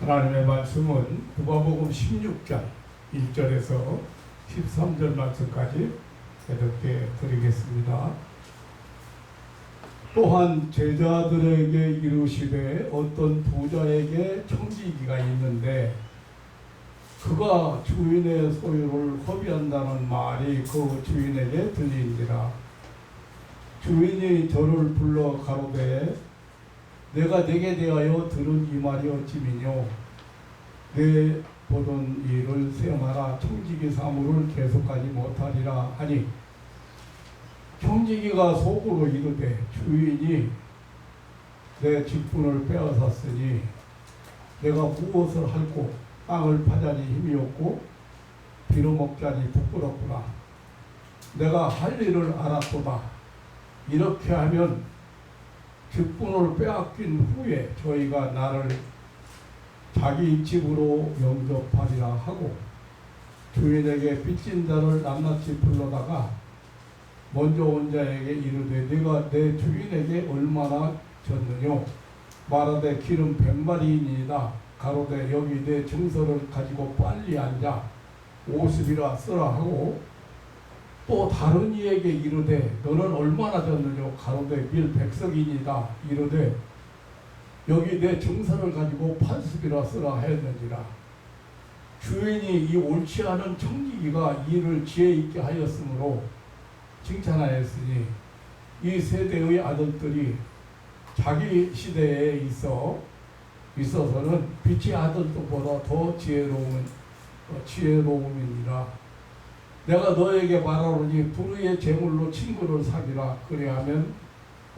하나님의 말씀은 누가복음 16장 1절에서 13절 말씀까지 해독해 드리겠습니다. 또한 제자들에게 이르시되 어떤 부자에게 청지기가 있는데 그가 주인의 소유를 허비한다는 말이 그 주인에게 들리니라. 주인이 저를 불러 가로되 내가 네게 대하여 들은 이 말이 어찌미뇨. 내 보던 일을 세마라. 청지기 사물을 계속하지 못하리라 하니 청지기가 속으로 이르되 주인이 내 직분을 빼앗았으니 내가 무엇을 할꼬. 땅을 파자니 힘이 없고 빌어먹자니 부끄럽구나. 내가 할 일을 알았도다. 이렇게 하면 직분을 빼앗긴 후에 저희가 나를 자기 집으로 영접하리라 하고 주인에게 빚진 자를 낱낱이 불러다가 먼저 온 자에게 이르되 네가 내 주인에게 얼마나 졌느뇨. 말하되 기름 100마리이니이다. 가로되 여기 내 증서를 가지고 빨리 앉아 50이라 쓰라 하고 또 다른 이에게 이르되 너는 얼마나 졌느뇨. 가로되 밀 100석이니이다. 이르되 여기 내 증서를 가지고 80이라 쓰라 했느니라. 주인이 이 옳지 않은 청지기가 일을 지혜 있게 하였으므로 칭찬하였으니 이 세대의 아들들이 자기 시대에 있어서는 빛의 아들들보다 더 지혜로움이니라. 내가 너에게 말하노니 불의의 재물로 친구를 사귀라. 그리하면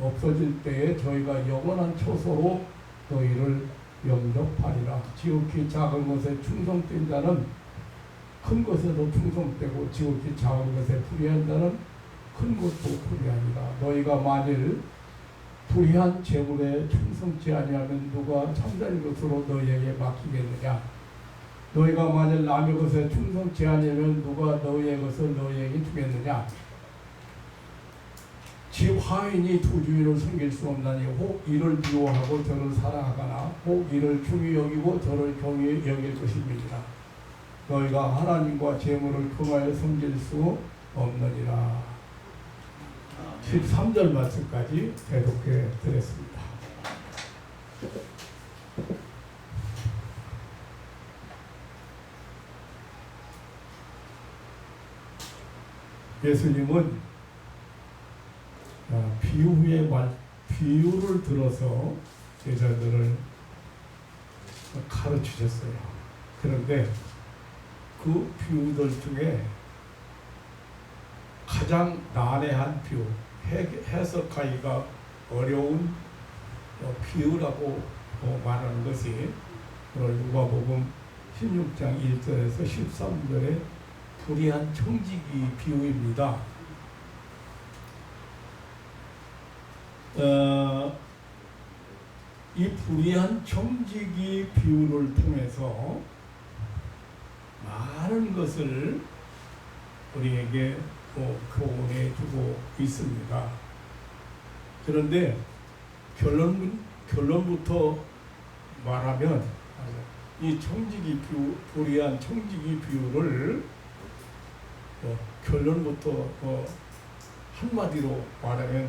없어질 때에 저희가 영원한 처소로 너희를 영접하리라. 지극히 작은 것에 충성된 자는 큰 것에도 충성되고 지극히 작은 것에 불의한 자는 큰 것도 불의하니라. 너희가 만일 불의한 재물에 충성치 아니하면 누가 참된 것으로 너희에게 맡기겠느냐. 너희가 만일 남의 것에 충성치 아니하면 누가 너희의 것을 너희에게 주겠느냐. 집 하인이 두 주인을 섬길 수 없나니 혹 이를 미워하고 저를 사랑하거나 혹 이를 중히 여기고 저를 경히 여길 것입니다. 너희가 하나님과 재물을 금하여 섬길 수 없느니라. 13절 말씀까지 대독해 드렸습니다. 예수님은 비유를 들어서 제자들을 가르치셨어요. 그런데 그 비유들 중에 가장 난해한 비유, 해석하기가 어려운 비유라고 말하는 것이 누가복음 16장 1절에서 13절의 불의한 청지기 비유입니다. 이 불의한 청지기 비유를 통해서 많은 것을 우리에게 교훈해 주고 있습니다. 그런데 결론부터 말하면 이 불의한 청지기 비유를 결론부터 한마디로 말하면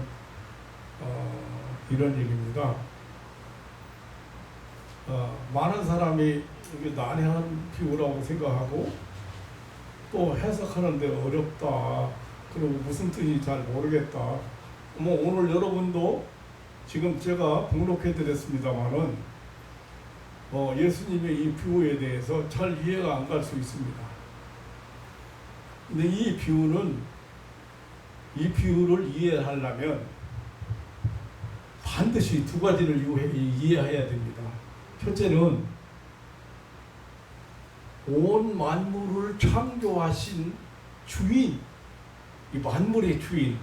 이런 얘기입니다. 많은 사람이 이게 난해한 비유라고 생각하고 또 해석하는데 어렵다. 그리고 무슨 뜻인지 잘 모르겠다. 오늘 여러분도 지금 제가 등록해 드렸습니다만은 예수님의 이 비유에 대해서 잘 이해가 안 갈 수 있습니다. 근데 이 비유를 이해하려면 반드시 두 가지를 이해해야 됩니다. 첫째는 온 만물을 창조하신 주인, 이 만물의 주인,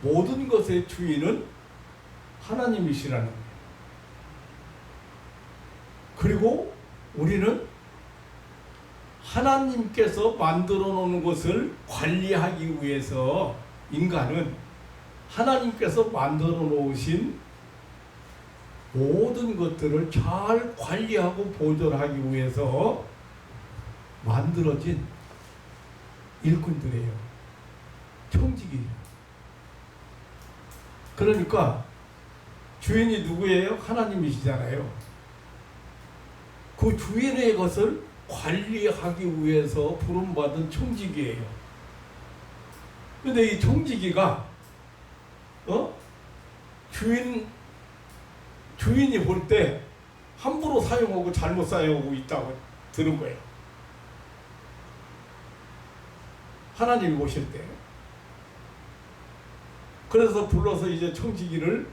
모든 것의 주인은 하나님이시라는 거예요. 그리고 우리는 하나님께서 만들어 놓은 것을 관리하기 위해서 인간은 하나님께서 만들어 놓으신 모든 것들을 잘 관리하고 보존하기 위해서 만들어진 일꾼들이에요. 청직이에요. 그러니까 주인이 누구예요? 하나님이시잖아요. 그 주인의 것을 관리하기 위해서 부름받은 청지기예요. 근데 이 청지기가 주인이 볼 때 함부로 사용하고 잘못 사용하고 있다고 들은 거예요. 하나님이 보실 때. 그래서 불러서 이제 청지기를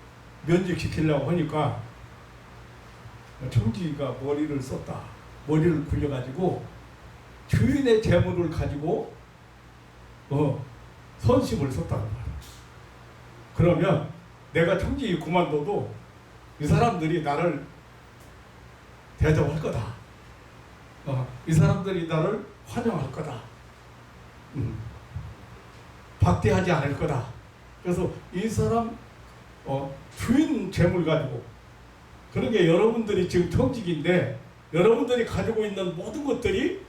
면직시키려고 하니까 청지기가 머리를 썼다. 머리를 굴려가지고 주인의 재물을 가지고 선심을 썼다는 말이야. 그러면 내가 청지기 그만둬도 이 사람들이 나를 대접할 거다. 이 사람들이 나를 환영할 거다. 박대하지 않을 거다. 그래서 이 사람 주인 재물 가지고, 그러게 여러분들이 지금 청직인데 여러분들이 가지고 있는 모든 것들이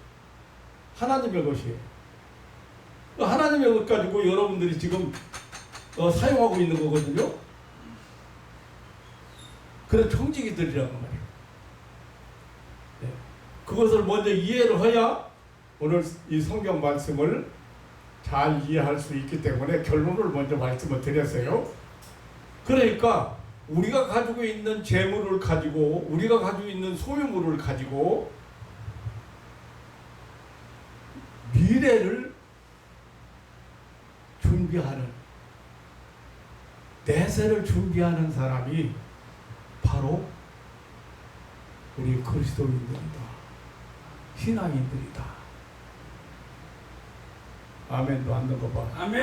하나님의 것이에요. 하나님의 것 가지고 여러분들이 지금 사용하고 있는 거거든요. 그런 청지기들이라는 말이에요. 네. 그것을 먼저 이해를 해야 오늘 이 성경 말씀을 잘 이해할 수 있기 때문에 결론을 먼저 말씀을 드렸어요. 그러니까 우리가 가지고 있는 재물을 가지고, 우리가 가지고 있는 소유물을 가지고 미래를 준비하는, 내세를 준비하는 사람이 바로 우리 그리스도인들이다. 신앙인들이다. 아멘도 안 넣은 거 봐. 아멘.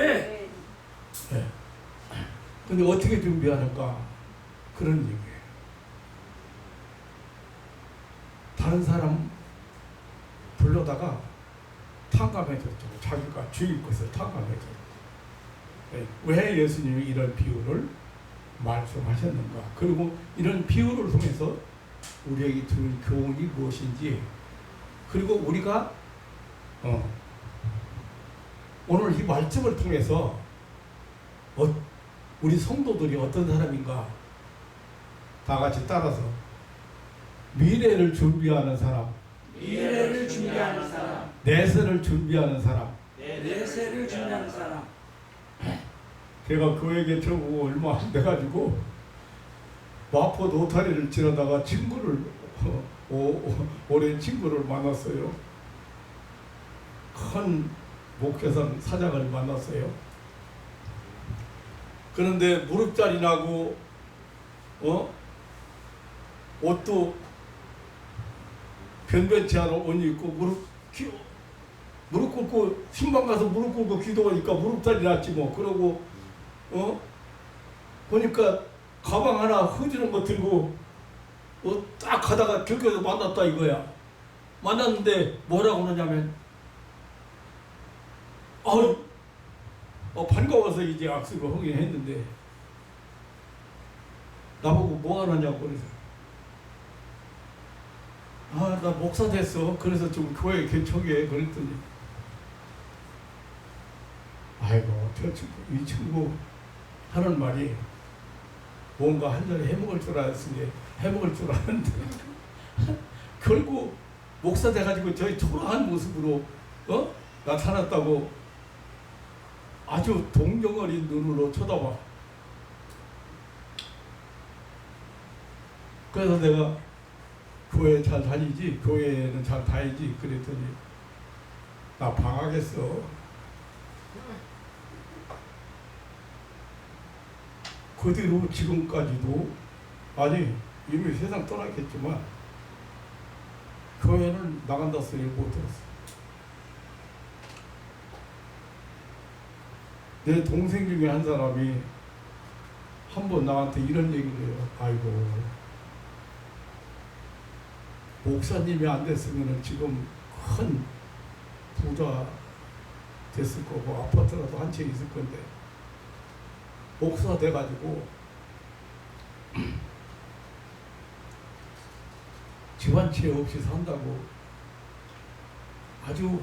네. 근데 어떻게 준비하는가? 그런 얘기예요. 다른 사람 불러다가 탕감해줬죠. 자기가 죽일 것을 탕감해줬죠. 네. 왜 예수님이 이런 비유를 말씀하셨는가? 그리고 이런 비유를 통해서 우리에게 주는 교훈이 무엇인지, 그리고 우리가 오늘 이 말씀을 통해서 우리 성도들이 어떤 사람인가 다 같이 따라서 미래를 준비하는 사람, 미래를 준비하는 사람, 내세를 준비하는 사람, 내세를 준비하는 사람. 제가 교회에 들어오고 얼마 안 돼가지고 마포 노타리를 지나다가 친구를 오랜 친구를 만났어요. 큰 목회상 사장을 만났어요. 그런데 무릎자리 나고 옷도 변변치 않은 옷 입고 무릎 꿇고 신방 가서 무릎 꿇고 기도하니까 무릎자리 났지 뭐. 그러고 보니까 가방 하나 흐지는 거 들고 딱 가다가 길거리에서 만났다 이거야. 만났는데 뭐라고 그러냐면 반가워서 이제 악수를 하긴 했는데 나보고 뭐 하느냐고 그래서 나 목사 됐어. 그래서 좀 교회 개척해. 그랬더니 아이고 이 친구 하는 말이 뭔가 한 잔에 해먹을 줄 알았으니 해먹을 줄 알았는데 결국 목사 돼가지고 저희 초라한 모습으로 나타났다고 아주 동정 어린 눈으로 쳐다봐. 그래서 내가 교회 잘 다니지? 교회는 잘 다니지? 그랬더니 나 방학했어. 그 뒤로 지금까지도 아니 이미 세상 떠났겠지만 교회는 나간다 소리를 못 들었어. 내 동생 중에 한 사람이 한 번 나한테 이런 얘기를 해요. 아이고 목사님이 안 됐으면 지금 큰 부자 됐을 거고 아파트라도 한 채 있을 건데 목사 돼가지고 집안채 없이 산다고 아주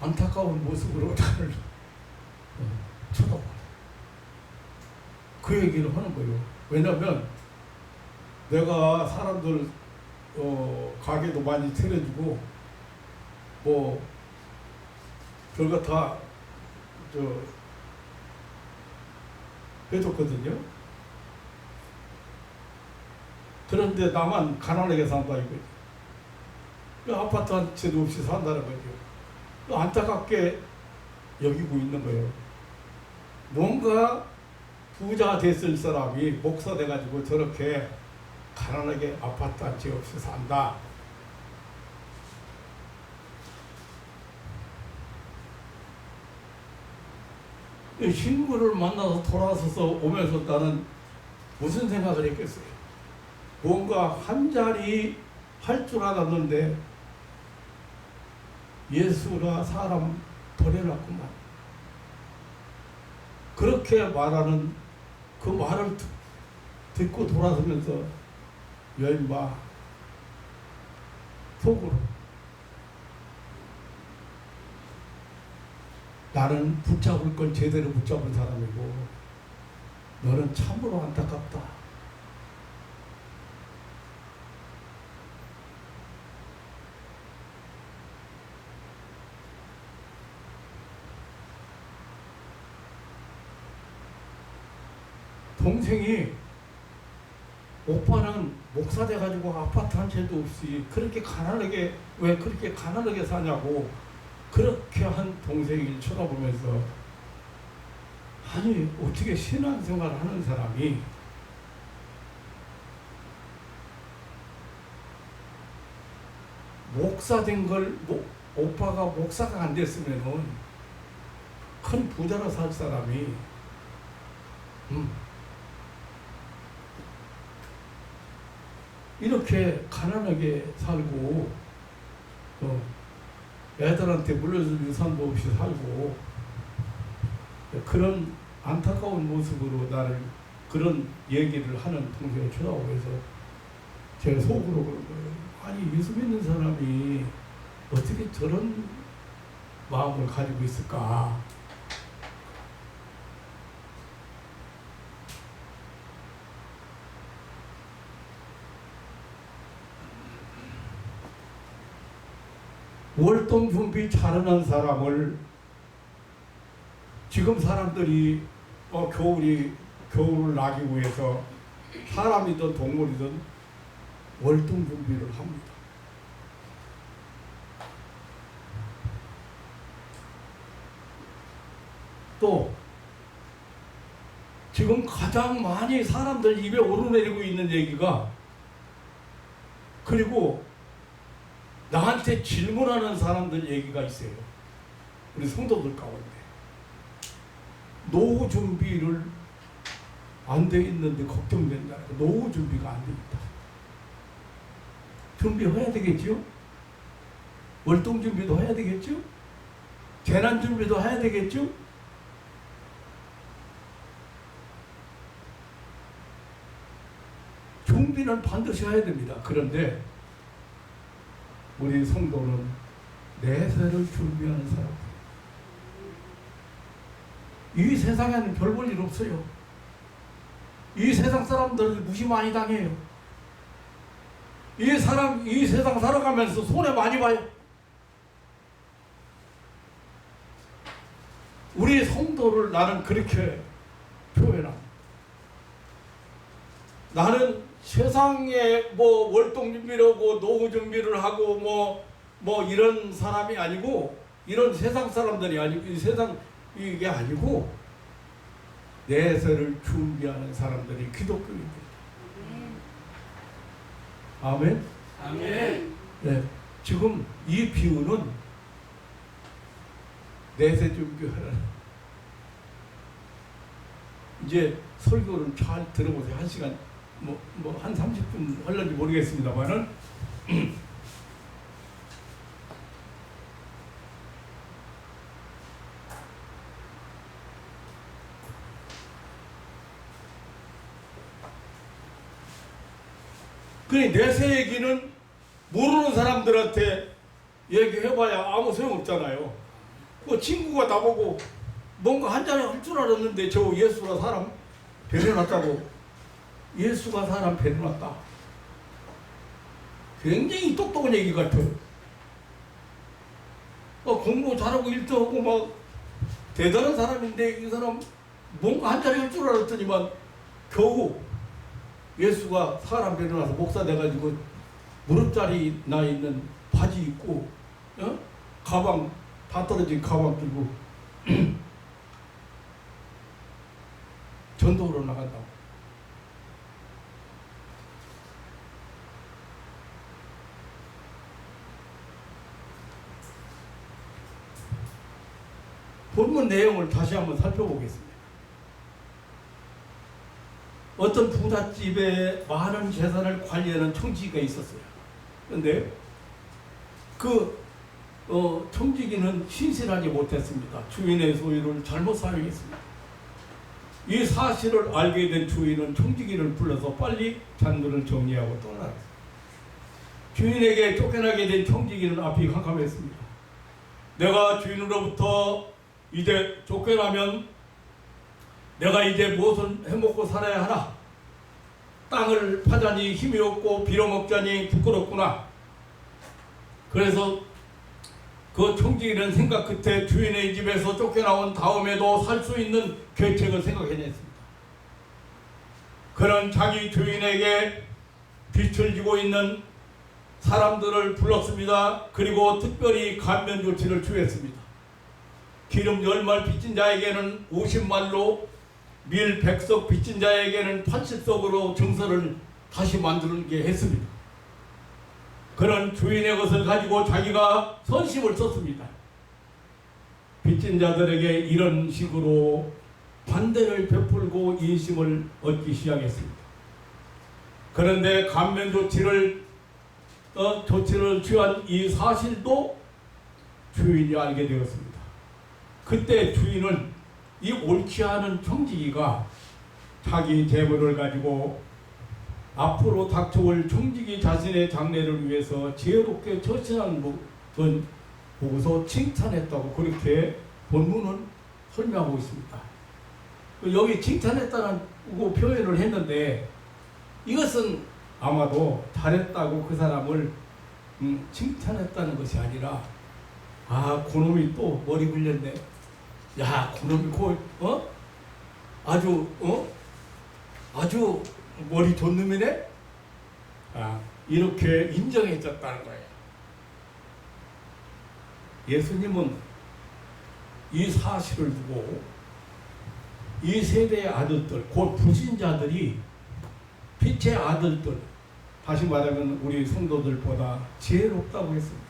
안타까운 모습으로 나를 쳐다봐. 그 얘기를 하는 거예요. 왜냐면 내가 사람들 가게도 많이 차려주고 뭐 별거 다 해줬거든요. 그런데 나만 가난하게 산다 이거지. 그 아파트 한 채도 없이 산다는 거죠. 안타깝게 여기고 있는 거예요. 뭔가 부자 됐을 사람이 목사 돼가지고 저렇게 가난하게 아파트 한 채 없이 산다. 이 친구를 만나서 돌아서서 오면서 나는 무슨 생각을 했겠어요? 뭔가 한 자리 할 줄 알았는데 예수가 사람 버려놨구만. 그렇게 말하는 그 말을 듣고 돌아서면서 야 임마 속으로 나는 붙잡을 건 제대로 붙잡은 사람이고 너는 참으로 안타깝다. 동생이 오빠는 목사 돼가지고 아파트 한 채도 없이 그렇게 가난하게 왜 그렇게 가난하게 사냐고 그렇게 한 동생을 쳐다보면서 아니 어떻게 신앙생활을 하는 사람이 목사 된 걸 오빠가 목사가 안 됐으면은 큰 부자로 살 사람이 이렇게 가난하게 살고 애들한테 물려줄 유산도 없이 살고 그런 안타까운 모습으로 나를 그런 얘기를 하는 동생을 쳐다보면서 제가 속으로 그런 거예요. 아니 예수 믿는 사람이 어떻게 저런 마음을 가지고 있을까? 월동 준비 잘하는 사람을 지금 사람들이 겨울을 나기 위해서 사람이든 동물이든 월동 준비를 합니다. 또 지금 가장 많이 사람들 입에 오르내리고 있는 얘기가 그리고 나한테 질문하는 사람들 얘기가 있어요. 우리 성도들 가운데 노후 준비를 안 돼 있는데 걱정된다. 노후 준비가 안 돼 있다. 준비해야 되겠죠? 월동 준비도 해야 되겠죠? 재난 준비도 해야 되겠죠? 준비는 반드시 해야 됩니다. 그런데 우리 성도는 내세를 준비하는 사람. 이 세상에는 별 볼 일 없어요. 이 세상 사람들 무시 많이 당해요. 이 세상 살아가면서 손해 많이 봐요. 우리 성도를 나는 그렇게 표현합니다. 나는 세상에 월동 준비를 하고 노후 준비를 하고 뭐 이런 사람이 아니고 이런 세상 사람들이 아니고 이 세상 이게 아니고 내세를 준비하는 사람들이 기독교입니다. 아멘. 아멘. 네, 지금 이 비유는 내세 준비하는 이제 설교를 잘 들어보세요. 한 시간 한 30분 할는지 모르겠습니다만은 그래 내세 얘기는 모르는 사람들한테 얘기해봐야 아무 소용없잖아요. 그 친구가 나보고 뭔가 한잔 할 줄 알았는데 저 예수가 사람 배려놨다고. 예수가 사람 배려놨다. 굉장히 똑똑한 얘기 같아요. 공부 잘하고 일도 하고 막 대단한 사람인데 이 사람 뭔가 한잔 할 줄 알았더니만 겨우 예수가 사람 배려놔서 목사 돼가지고 무릎자리 나 있는 바지 입고 가방 다 떨어진 가방 들고 전도로 나간다고. 본문 내용을 다시 한번 살펴보겠습니다. 어떤 부잣집에 많은 재산을 관리하는 청지기가 있었어요. 그런데 그 청지기는 신실하지 못했습니다. 주인의 소유를 잘못 사용했습니다. 이 사실을 알게 된 주인은 청지기를 불러서 빨리 잔고를 정리하고 떠나갔습니다. 주인에게 쫓겨나게 된 청지기는 앞이 캄캄했습니다. 내가 주인으로부터 이제 쫓겨나면 내가 이제 무엇을 해먹고 살아야 하나? 땅을 파자니 힘이 없고 빌어먹자니 부끄럽구나. 그래서 그 청지기는 생각 끝에 주인의 집에서 쫓겨나온 다음에도 살 수 있는 계책을 생각해냈습니다. 그는 자기 주인에게 빚을 지고 있는 사람들을 불렀습니다. 그리고 특별히 감면 조치를 취했습니다. 기름 10말 빚진 자에게는 50말로, 밀 100석 빚진 자에게는 80석으로 증서를 다시 만들게 했습니다. 그는 주인의 것을 가지고 자기가 선심을 썼습니다. 빚진 자들에게 이런 식으로 반대를 베풀고 인심을 얻기 시작했습니다. 그런데 감면 조치를 취한 이 사실도 주인이 알게 되었습니다. 그때 주인은 이 옳지 않은 청지기가 자기 재물을 가지고 앞으로 닥쳐올 청지기 자신의 장래를 위해서 지혜롭게 처신한 건 보고서 칭찬했다고 그렇게 본문은 설명하고 있습니다. 여기 칭찬했다는 표현을 했는데 이것은 아마도 잘했다고 그 사람을 칭찬했다는 것이 아니라 그놈이 또 머리 굴렸네. 야, 그놈이 아주 머리 좋은 놈이네? 이렇게 인정해줬다는 거예요. 예수님은 이 사실을 두고 이 세대의 아들들, 곧 불신자들이 빛의 아들들, 다시 말하면 우리 성도들보다 지혜롭다고 했습니다.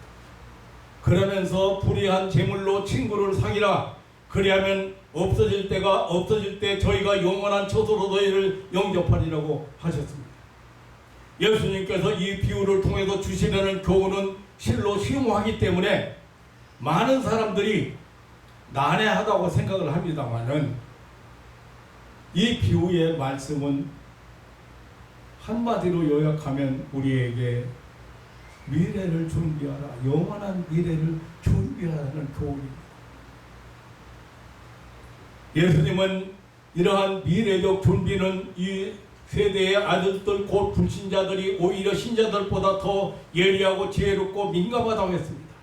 그러면서 불의한 재물로 친구를 사귀라. 그리하면 없어질 때 저희가 영원한 처소로 너희를 영접하리라고 하셨습니다. 예수님께서 이 비유를 통해서 주시려는 교훈은 실로 심오하기 때문에 많은 사람들이 난해하다고 생각을 합니다만은 이 비유의 말씀은 한마디로 요약하면 우리에게 미래를 준비하라, 영원한 미래를 준비하라는 교훈입니다. 예수님은 이러한 미래적 준비는 이 세대의 아들들 곧 불신자들이 오히려 신자들보다 더 예리하고 지혜롭고 민감하다고 했습니다.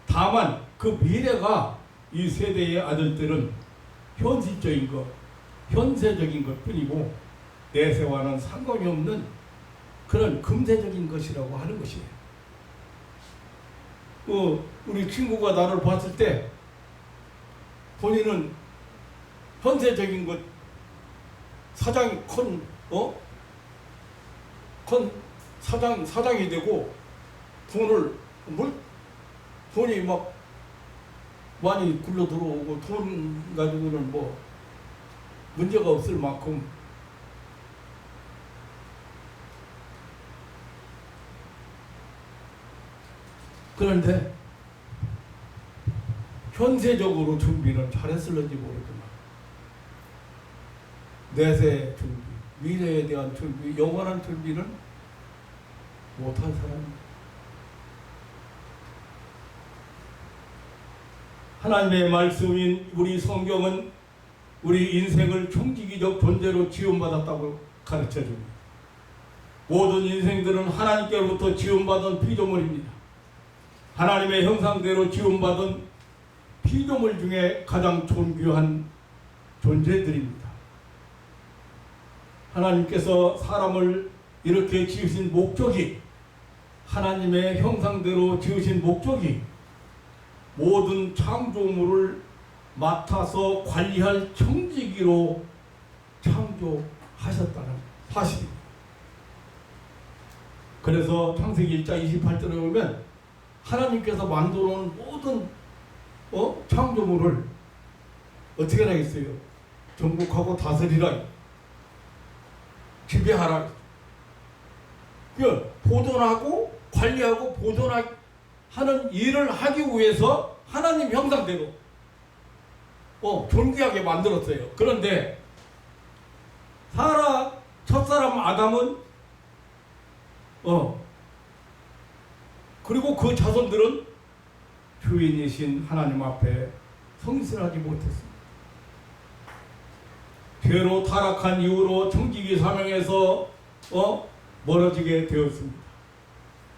다만 그 미래가 이 세대의 아들들은 현실적인 것, 현세적인 것 뿐이고 내세와는 상관이 없는 그런 금세적인 것이라고 하는 것이에요. 우리 친구가 나를 봤을 때 본인은 현세적인 것, 사장이 사장이 되고 돈이 막 많이 굴러 들어오고 돈 가지고는 뭐 문제가 없을 만큼 그런데 현세적으로 준비는 잘했을는지 모르지만 내세 준비, 미래에 대한 준비, 영원한 준비는 못한 사람입니다. 하나님의 말씀인 우리 성경은 우리 인생을 총지기적 존재로 지음받았다고 가르쳐줍니다. 모든 인생들은 하나님께로부터 지음받은 피조물입니다. 하나님의 형상대로 지음받은 피조물 중에 가장 존귀한 존재들입니다. 하나님께서 사람을 이렇게 지으신 목적이, 하나님의 형상대로 지으신 목적이 모든 창조물을 맡아서 관리할 청지기로 창조하셨다는 사실입니다. 그래서 창세기 1장 28절에 보면 하나님께서 만들어 놓은 모든 창조물을 어떻게 하겠어요? 정복하고 다스리라, 지배하라. 보존하고 관리하고 보존하는 일을 하기 위해서 하나님 형상대로 존귀하게 만들었어요. 그런데 첫사람 아담은 그리고 그 자손들은 주인이신 하나님 앞에 성실하지 못했습니다. 죄로 타락한 이후로 청지기 사명에서 멀어지게 되었습니다.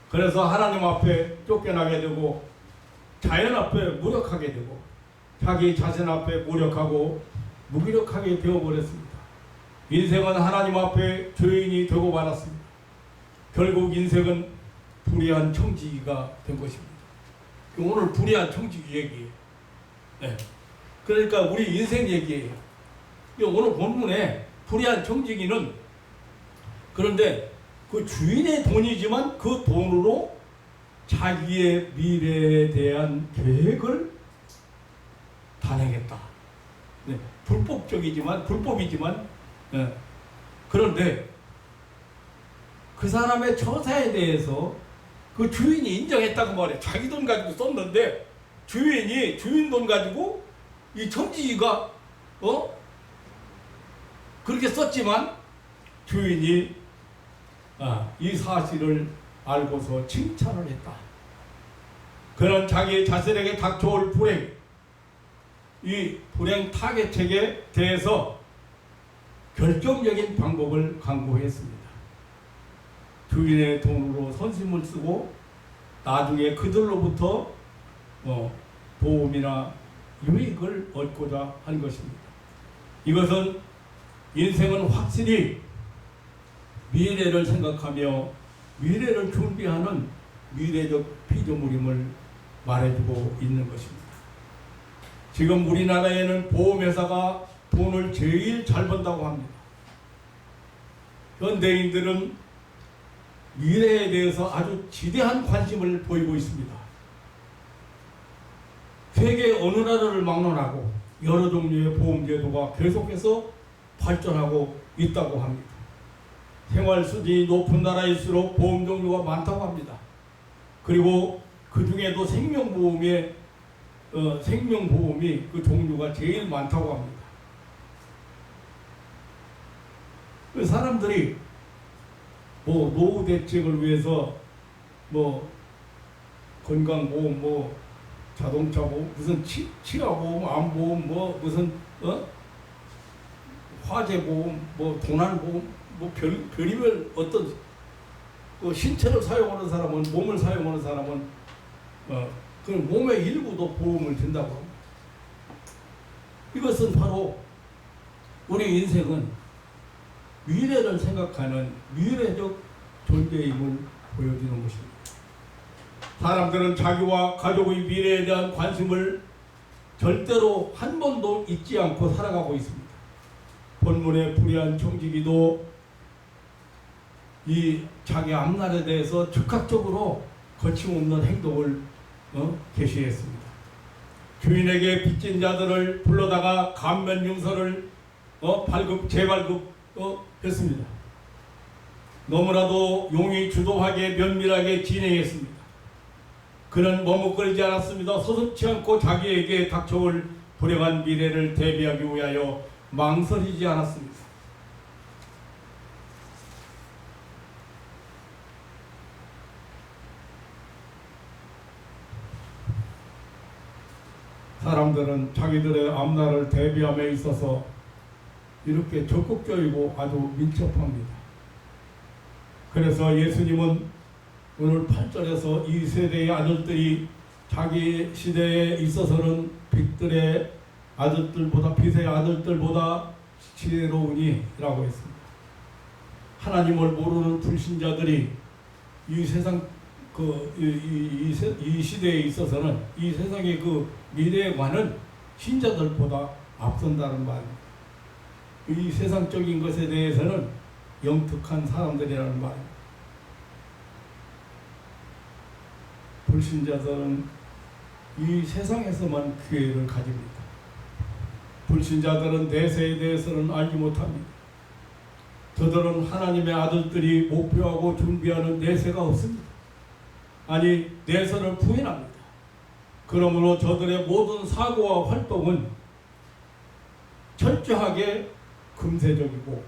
그래서 하나님 앞에 쫓겨나게 되고 자연 앞에 무력하게 되고 자기 자신 앞에 무력하고 무기력하게 되어버렸습니다. 인생은 하나님 앞에 죄인이 되고 말았습니다. 결국 인생은 불의한 청지기가 된 것입니다. 오늘 불의한 청지기 얘기예요. 네. 그러니까 우리 인생 얘기예요. 오늘 본문에 불의한 청지기는, 그런데 그 주인의 돈이지만 그 돈으로 자기의 미래에 대한 계획을 단행했다. 네. 불법이지만 네. 그런데 그 사람의 처사에 대해서 그 주인이 인정했다고 말해. 자기 돈 가지고 썼는데 주인 돈 가지고 이 청지기가 그렇게 썼지만 주인이 이 사실을 알고서 칭찬을 했다. 그런 자기 자신에게 닥쳐올 불행, 이 불행 타개책에 대해서 결정적인 방법을 강구했습니다. 주인의 돈으로 선심을 쓰고 나중에 그들로부터 도움이나 유익을 얻고자 한 것입니다. 이것은 인생은 확실히 미래를 생각하며 미래를 준비하는 미래적 피조물임을 말해주고 있는 것입니다. 지금 우리나라에는 보험회사가 돈을 제일 잘 번다고 합니다. 현대인들은 미래에 대해서 아주 지대한 관심을 보이고 있습니다. 세계 어느 나라를 막론하고 여러 종류의 보험제도가 계속해서 발전하고 있다고 합니다. 생활 수준이 높은 나라일수록 보험 종류가 많다고 합니다. 그리고 그 중에도 생명보험이 그 종류가 제일 많다고 합니다. 그 사람들이 노후 대책을 위해서 건강보험, 자동차보험, 무슨 치아보험, 암보험, 무슨 화재보험, 도난보험, 별의별 어떤 신체를 사용하는 사람은, 몸을 사용하는 사람은 그 몸의 일부도 보험을 든다고 합니다. 이것은 바로 우리 인생은 미래를 생각하는 미래적 존재임을 보여주는 것입니다. 사람들은 자기와 가족의 미래에 대한 관심을 절대로 한 번도 잊지 않고 살아가고 있습니다. 본문의 불의한 청지기도 이 자기 앞날에 대해서 즉각적으로 거침없는 행동을 개시했습니다. 주인에게 빚진 자들을 불러다가 감면융서를 재발급 했습니다. 너무나도 용이 주도하게 면밀하게 진행했습니다. 그는 머뭇거리지 않았습니다. 서슴지 않고 자기에게 닥쳐올 불행한 미래를 대비하기 위하여 망설이지 않았습니다. 사람들은 자기들의 앞날을 대비함에 있어서 이렇게 적극적이고 아주 민첩합니다. 그래서 예수님은 오늘 8절에서 이 세대의 아들들이 자기 시대에 있어서는 빛의 아들들보다 지혜로우니 라고 했습니다. 하나님을 모르는 불신자들이 이 세상 이 시대에 있어서는 이 세상의 그 미래관은 신자들보다 앞선다는 말입니다. 이 세상적인 것에 대해서는 영특한 사람들이라는 말입니다. 불신자들은 이 세상에서만 기회를 가집니다. 불신자들은 내세에 대해서는 알지 못합니다. 저들은 하나님의 아들들이 목표하고 준비하는 내세가 없습니다. 아니, 내세를 부인합니다. 그러므로 저들의 모든 사고와 활동은 철저하게 금세적이고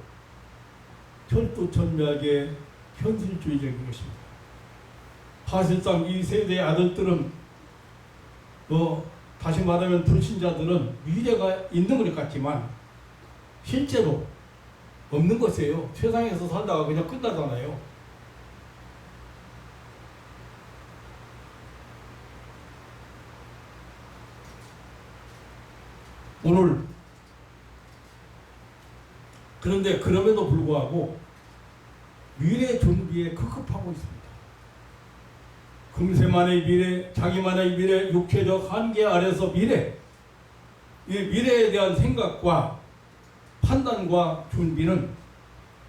철두철미하게 현실주의적인 것입니다. 사실상 이 세대의 아들들은 다시 말하면 불신자들은 미래가 있는 것 같지만 실제로 없는 것이에요. 세상에서 살다가 그냥 끝나잖아요. 오늘 그런데 그럼에도 불구하고 미래 준비에 급급하고 있습니다. 금세만의 미래, 자기만의 미래, 육체적 한계 아래서 이 미래에 대한 생각과 판단과 준비는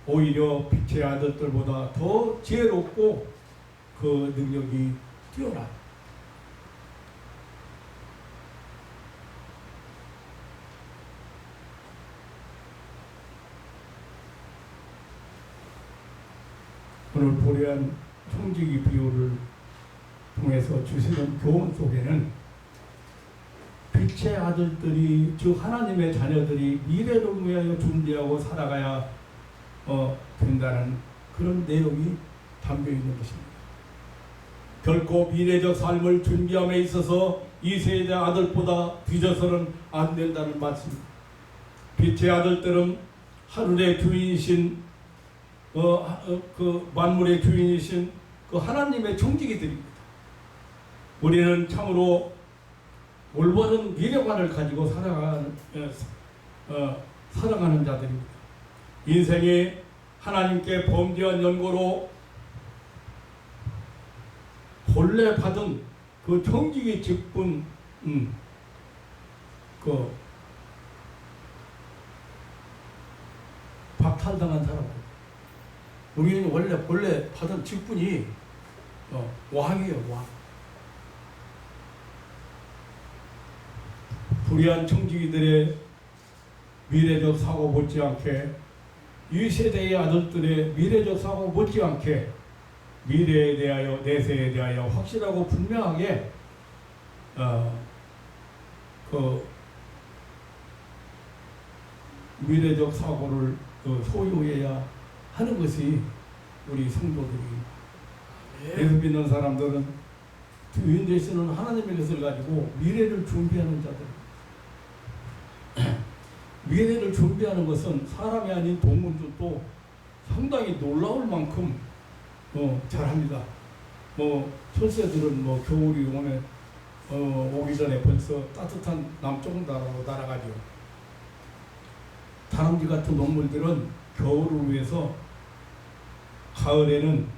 오히려 빛의 아들들보다 더 지혜롭고 그 능력이 뛰어나요. 오늘 보려한 청지기 비유를 통해서 주시는 교훈 속에는 빛의 아들들이, 즉 하나님의 자녀들이 미래를 위하여 준비하고 살아가야 된다는 그런 내용이 담겨 있는 것입니다. 결코 미래적 삶을 준비함에 있어서 이 세대 아들보다 뒤져서는 안 된다는 말씀입니다. 빛의 아들들은 하늘의 주인이신 그 만물의 주인이신 그 하나님의 청지기들입니다. 우리는 참으로 올바른 미래관을 가지고 살아가는 자들입니다. 인생이 하나님께 범죄한 연고로 본래 받은 그 청지기 직분, 그 박탈당한 사람들. 우리는 본래 받은 직분이 왕이에요, 왕. 불의한 청지기들의 미래적 사고 못지않게 이 세대의 아들들의 미래적 사고 못지않게 미래에 대하여 내세에 대하여 확실하고 분명하게 그 미래적 사고를 소유해야 하는 것이 우리 성도들입니다. 예수 믿는 사람들은 주인 되시는 하나님의 것을 가지고 미래를 준비하는 자들. 미래를 준비하는 것은 사람이 아닌 동물들도 상당히 놀라울 만큼 잘합니다. 철새들은 겨울이 오기 전에 벌써 따뜻한 남쪽 나라로 날아가죠. 다람쥐 같은 동물들은 겨울을 위해서 가을에는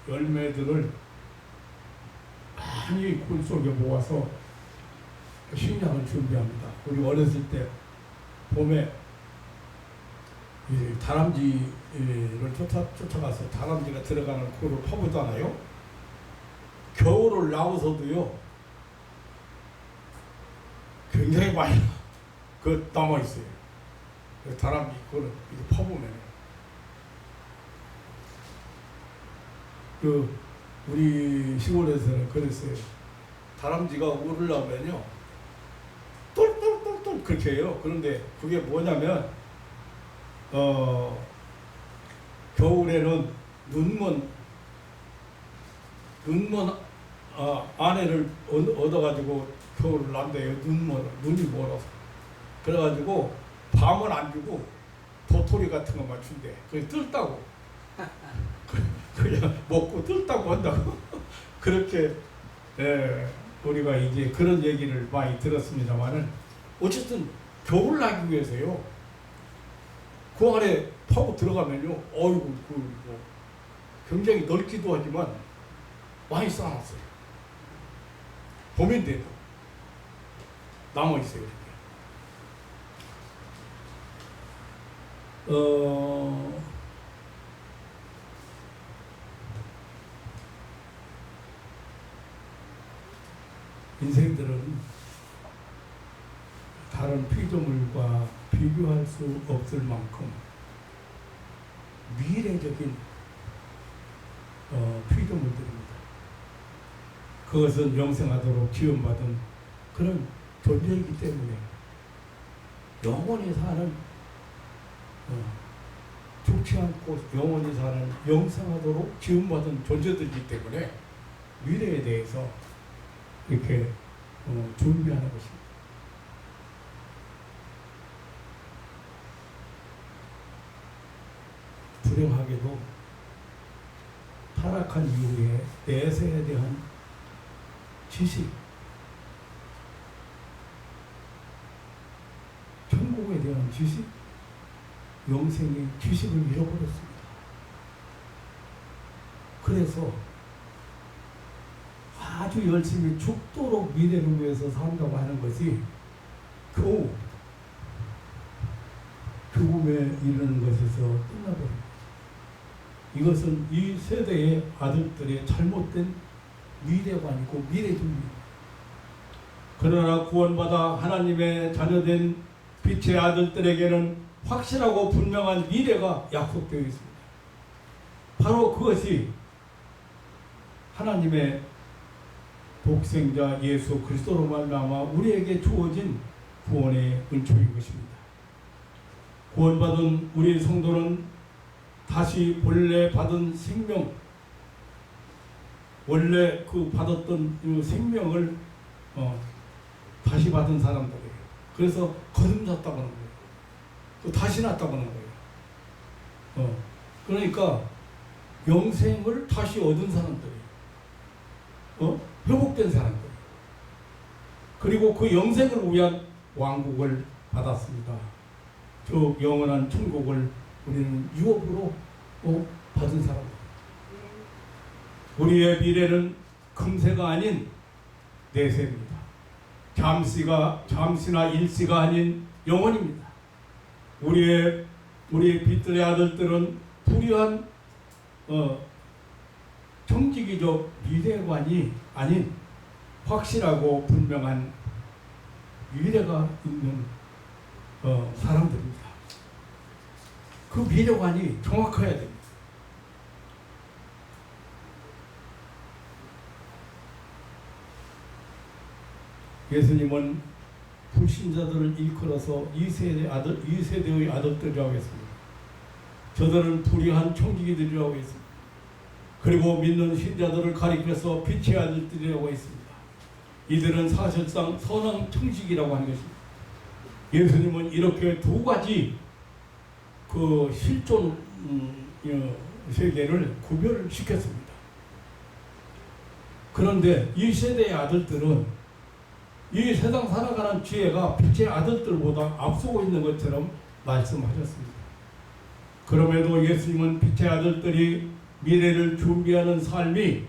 열매들을 많이 굴 속에 모아서 식량을 준비합니다. 우리 어렸을 때 봄에 다람쥐를 쫓아가서 다람쥐가 들어가는 굴을 파보잖아요. 겨울을 나와서도요 굉장히 많이 남아 있어요. 다람쥐 굴을 이렇게 파보면 우리 시골에서는 그랬어요. 다람쥐가 울을 나면요 똘똘똘똘 그렇게 해요. 그런데 그게 뭐냐면 겨울에는 눈먼 아내를 얻어가지고 겨울을 난대요. 눈이 멀어서. 그래가지고 밤은 안 주고 도토리 같은 것만 준대. 그게 뜰다고. 그냥 먹고 뜰다고 한다고. 그렇게 우리가 이제 그런 얘기를 많이 들었습니다만은 어쨌든 겨울 나기 위해서요. 그 안에 파고 들어가면요. 어이구 뭐 굉장히 넓기도 하지만 많이 쌓아놨어요. 봄인데도 남아있어요. 인생들은 다른 피조물과 비교할 수 없을 만큼 미래적인 피조물들입니다. 그것은 영생하도록 지원받은 그런 존재이기 때문에 영원히 사는 죽지 않고 영원히 사는 영생하도록 지원받은 존재들이기 때문에 미래에 대해서 이렇게 준비하는 것입니다. 불행하게도 타락한 이후에 내세에 대한 지식, 천국에 대한 지식, 영생의 지식을 잃어버렸습니다. 그래서 아주 열심히 죽도록 미래를 위해서 산다고 하는 것이 겨우 죽음에 이르는 것에서 끝나버립니다. 이것은 이 세대의 아들들의 잘못된 미래관이고 미래준비입니다. 그러나 구원받아 하나님의 자녀된 빛의 아들들에게는 확실하고 분명한 미래가 약속되어 있습니다. 바로 그것이 하나님의 독생자 예수 그리스도로 말미암아 우리에게 주어진 구원의 은총인 것입니다. 구원받은 우리 성도는 다시 본래 받은 생명, 원래 그 받았던 그 생명을 다시 받은 사람들이에요. 그래서 거듭났다고 하는 거예요. 또 다시 났다고 하는 거예요. 그러니까 영생을 다시 얻은 사람들이에요. 회복된 사람들. 그리고 그 영생을 위한 왕국을 받았습니다. 저 영원한 천국을 우리는 유업으로 받은 사람들. 우리의 미래는 금세가 아닌 내세입니다. 잠시나 일시가 아닌 영원입니다. 우리의 빛들의 아들들은 불의한 정직이적 미래관이 아닌 확실하고 분명한 미래가 있는 사람들입니다. 그 미래관이 정확해야 됩니다. 예수님은 불신자들을 일컬어서 이 세대의 아들들이라고 했습니다. 저들은 불의한 청지기들이라고 했습니다. 그리고 믿는 신자들을 가리켜서 빛의 아들들이라고 했습니다. 이들은 사실상 선한 청지기라고 하는 것입니다. 예수님은 이렇게 두 가지 그 실존 세계를 구별시켰습니다. 그런데 이 세대의 아들들은 이 세상 살아가는 지혜가 빛의 아들들보다 앞서고 있는 것처럼 말씀하셨습니다. 그럼에도 예수님은 빛의 아들들이 미래를 준비하는 삶이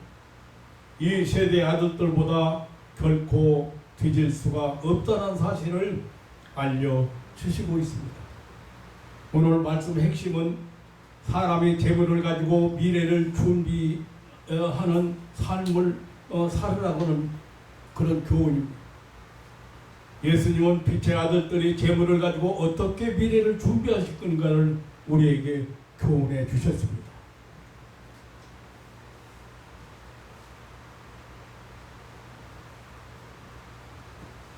이 세대의 아들들보다 결코 뒤질 수가 없다는 사실을 알려주시고 있습니다. 오늘 말씀의 핵심은 사람이 재물을 가지고 미래를 준비하는 삶을 살으라고는 그런 교훈입니다. 예수님은 빛의 아들들이 재물을 가지고 어떻게 미래를 준비하실 건가를 우리에게 교훈해 주셨습니다.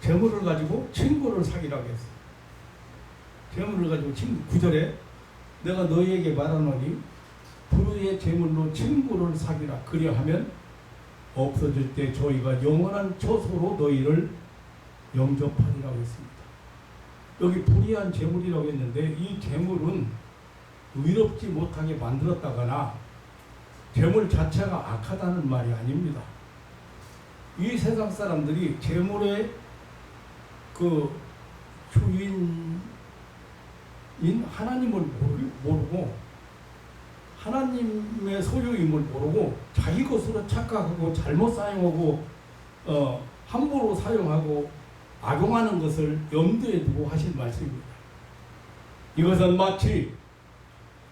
재물을 가지고 친구를 사귀라고 했어요. 재물을 가지고 친구, 9절에 내가 너희에게 말하노니 불의의 재물로 친구를 사귀라. 그리하면 없어질 때 저희가 영원한 처소로 너희를 영접하리라고 했습니다. 여기 불의한 재물이라고 했는데 이 재물은 의롭지 못하게 만들었다거나 재물 자체가 악하다는 말이 아닙니다. 이 세상 사람들이 재물의 그 주인인 하나님을 모르고 하나님의 소유임을 모르고 자기 것으로 착각하고 잘못 사용하고 함부로 사용하고 악용하는 것을 염두에 두고 하신 말씀입니다. 이것은 마치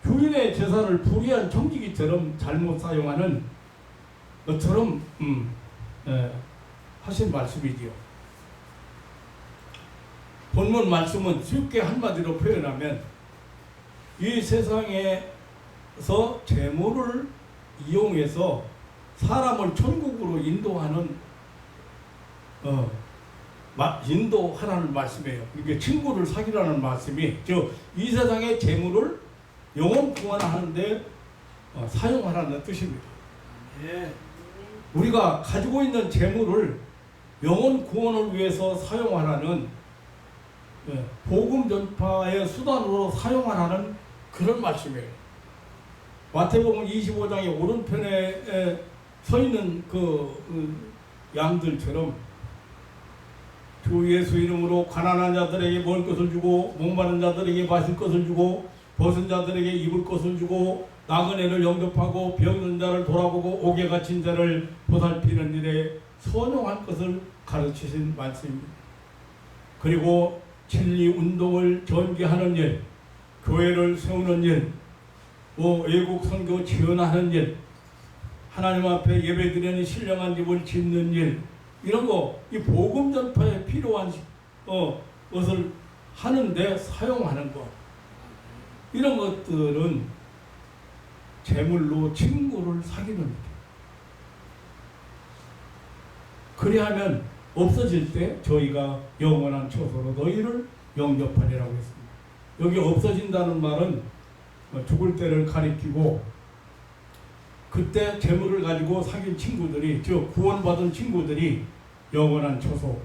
주인의 재산을 불의한 청지기처럼 잘못 사용하는 것처럼 하신 말씀이지요. 본문 말씀은 쉽게 한마디로 표현하면 이 세상에서 재물을 이용해서 사람을 천국으로 인도하는 인도하라는 말씀이에요. 이게 친구를 사귀라는 말씀이 이 세상의 재물을 영혼 구원하는데 사용하라는 뜻입니다. 예. 우리가 가지고 있는 재물을 영혼 구원을 위해서 사용하라는 복음 전파의 수단으로 사용하라는 그런 말씀이에요. 마태복음 25장의 오른편에 서 있는 그 양들처럼 주 예수 이름으로 가난한 자들에게 먹을 것을 주고 목마른 자들에게 마실 것을 주고 벗은 자들에게 입을 것을 주고 나그네를 영접하고 병든 자를 돌아보고 옥에 갇힌 자를 보살피는 일에 선용할 것을 가르치신 말씀입니다. 그리고 진리 운동을 전개하는 일, 교회를 세우는 일, 외국 선교 지원하는 일, 하나님 앞에 예배드리는 신령한 집을 짓는 일, 이런 거, 이 복음 전파에 필요한 것을 하는데 사용하는 것, 이런 것들은 재물로 친구를 사귀는 것. 그리하면 없어질 때 저희가 영원한 처소로 너희를 영접하리라고 했습니다. 여기 없어진다는 말은 죽을 때를 가리키고 그때 재물을 가지고 사귄 친구들이, 즉 구원받은 친구들이 영원한 처소,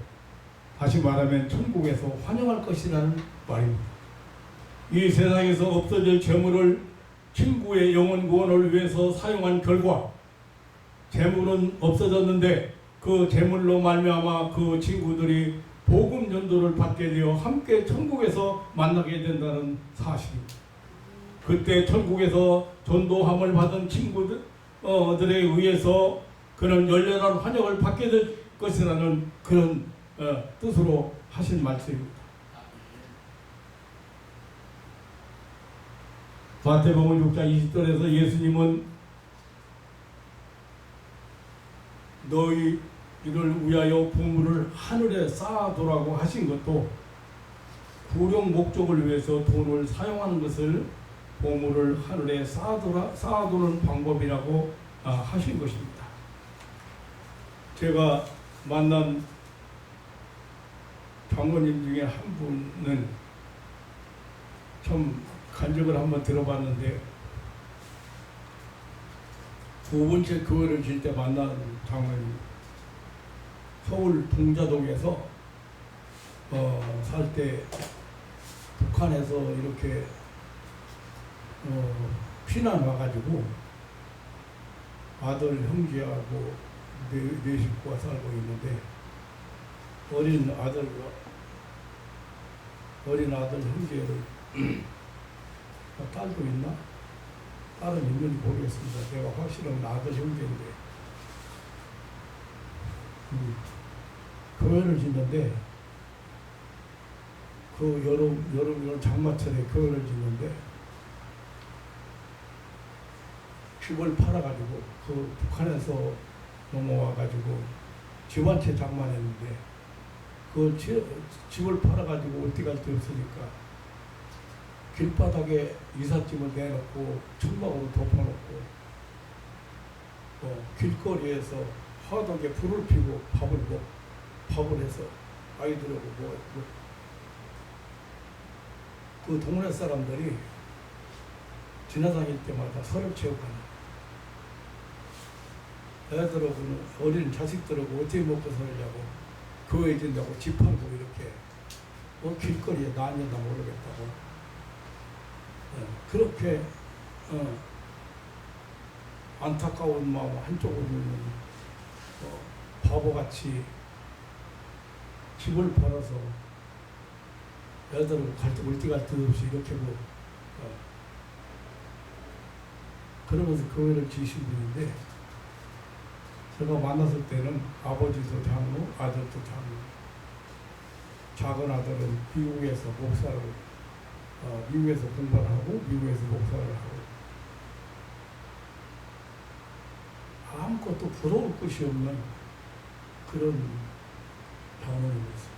다시 말하면 천국에서 환영할 것이라는 말입니다. 이 세상에서 없어질 재물을 친구의 영혼 구원을 위해서 사용한 결과 재물은 없어졌는데 그 재물로 말미암아 그 친구들이 복음 전도를 받게 되어 함께 천국에서 만나게 된다는 사실입니다. 그때 천국에서 전도함을 받은 친구들에 의해서 그는 열렬한 환영을 받게 될 것이라는 그런 뜻으로 하신 말씀입니다. 마태복음 6장 20절에서 예수님은 너희 이를 위하여 보물을 하늘에 쌓아두라고 하신 것도 구령 목적을 위해서 돈을 사용하는 것을 보물을 하늘에 쌓아두는 방법이라고 하신 것입니다. 제가 만난 장로님 중에 한 분은 참 간증을 한번 들어봤는데, 두 번째 교회를 질 때 만난 장로님, 서울 동자동에서 살 때 북한에서 이렇게 피난 와가지고 아들 형제하고 네 식구가 살고 있는데 어린 아들 형제를 딸도 있나? 딸은 있는지 모르겠습니다. 내가 확실한 아들 형제인데 교회를 짓는데 그 여름 장마철에 교회를 짓는데 집을 팔아가지고 그 북한에서 넘어와가지고 집 한 채 장만했는데 그 집을 팔아가지고 어디 갈 데 없으니까 길바닥에 이삿짐을 내놓고 천막으로 덮어놓고 길거리에서 화덕에 불을 피고 밥을 해서 아이들하고 그 동네 사람들이 지나다닐 때마다 서로 체육하는 애들하고는 어린 자식들하고 어떻게 먹고 살려고 교회 준다고 집 팔고 이렇게 길거리에 나뉘었나 모르겠다고 그렇게 안타까운 마음 한쪽으로는 바보같이 집을 팔아서 애들하고 올 때 갈 데 없이 이렇게 그러면서 교회를 지으신 분인데 제가 만났을 때는 아버지도 장로, 아들도 장로. 작은 아들은 미국에서 목사를 미국에서 공부를 하고 미국에서 목사를 하고 아무것도 부러울 것이 없는 그런 장로님이었어요.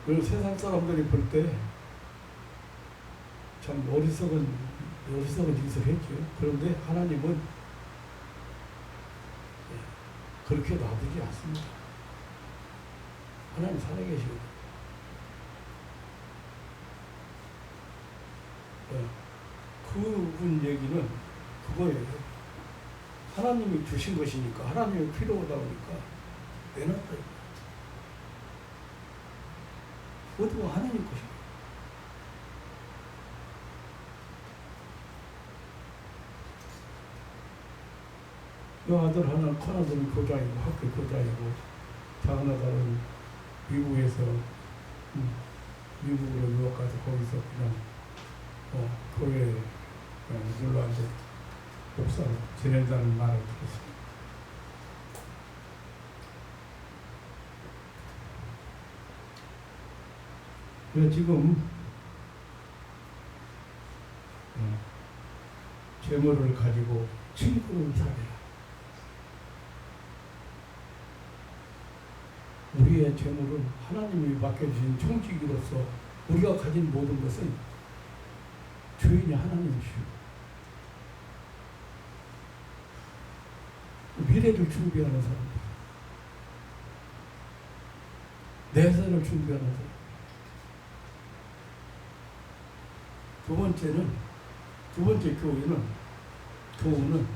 그리고 세상 사람들이 볼 때 참 어리석은 짓을 했죠. 그런데 하나님은 그렇게 놔두지 않습니다. 하나님 살아계시고 그분 얘기는 그거예요. 하나님이 주신 것이니까 하나님이 필요하다 보니까 내놨다. 그것도 하나님 것이고 이 아들 하나는 큰 아들은 교장이고 학교 교장이고 작은 아들은 미국에서 미국으로 유학 가서 거기서 그냥 교회에 눌러 앉아 목사로 지낸다는 말을 들었습니다. 그래서 지금 재물을 가지고 친구를 사귀라. 우리의 재물은 하나님이 맡겨주신 청지기로서 우리가 가진 모든 것은 주인이 하나님이시오. 미래를 준비하는 사람들, 내세를 준비하는 사람. 두 번째 교훈은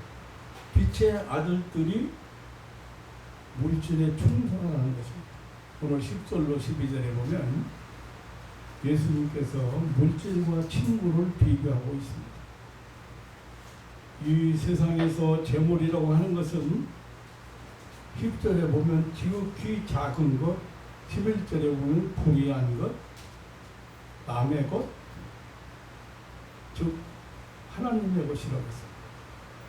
빛의 아들들이 물질에 충성하는 것입니다. 오늘 10절로 12절에 보면 예수님께서 물질과 친구를 비교하고 있습니다. 이 세상에서 재물이라고 하는 것은 10절에 보면 지극히 작은 것, 11절에 보면 불의한 것, 남의 것, 즉 하나님의 것이라고 했습니다.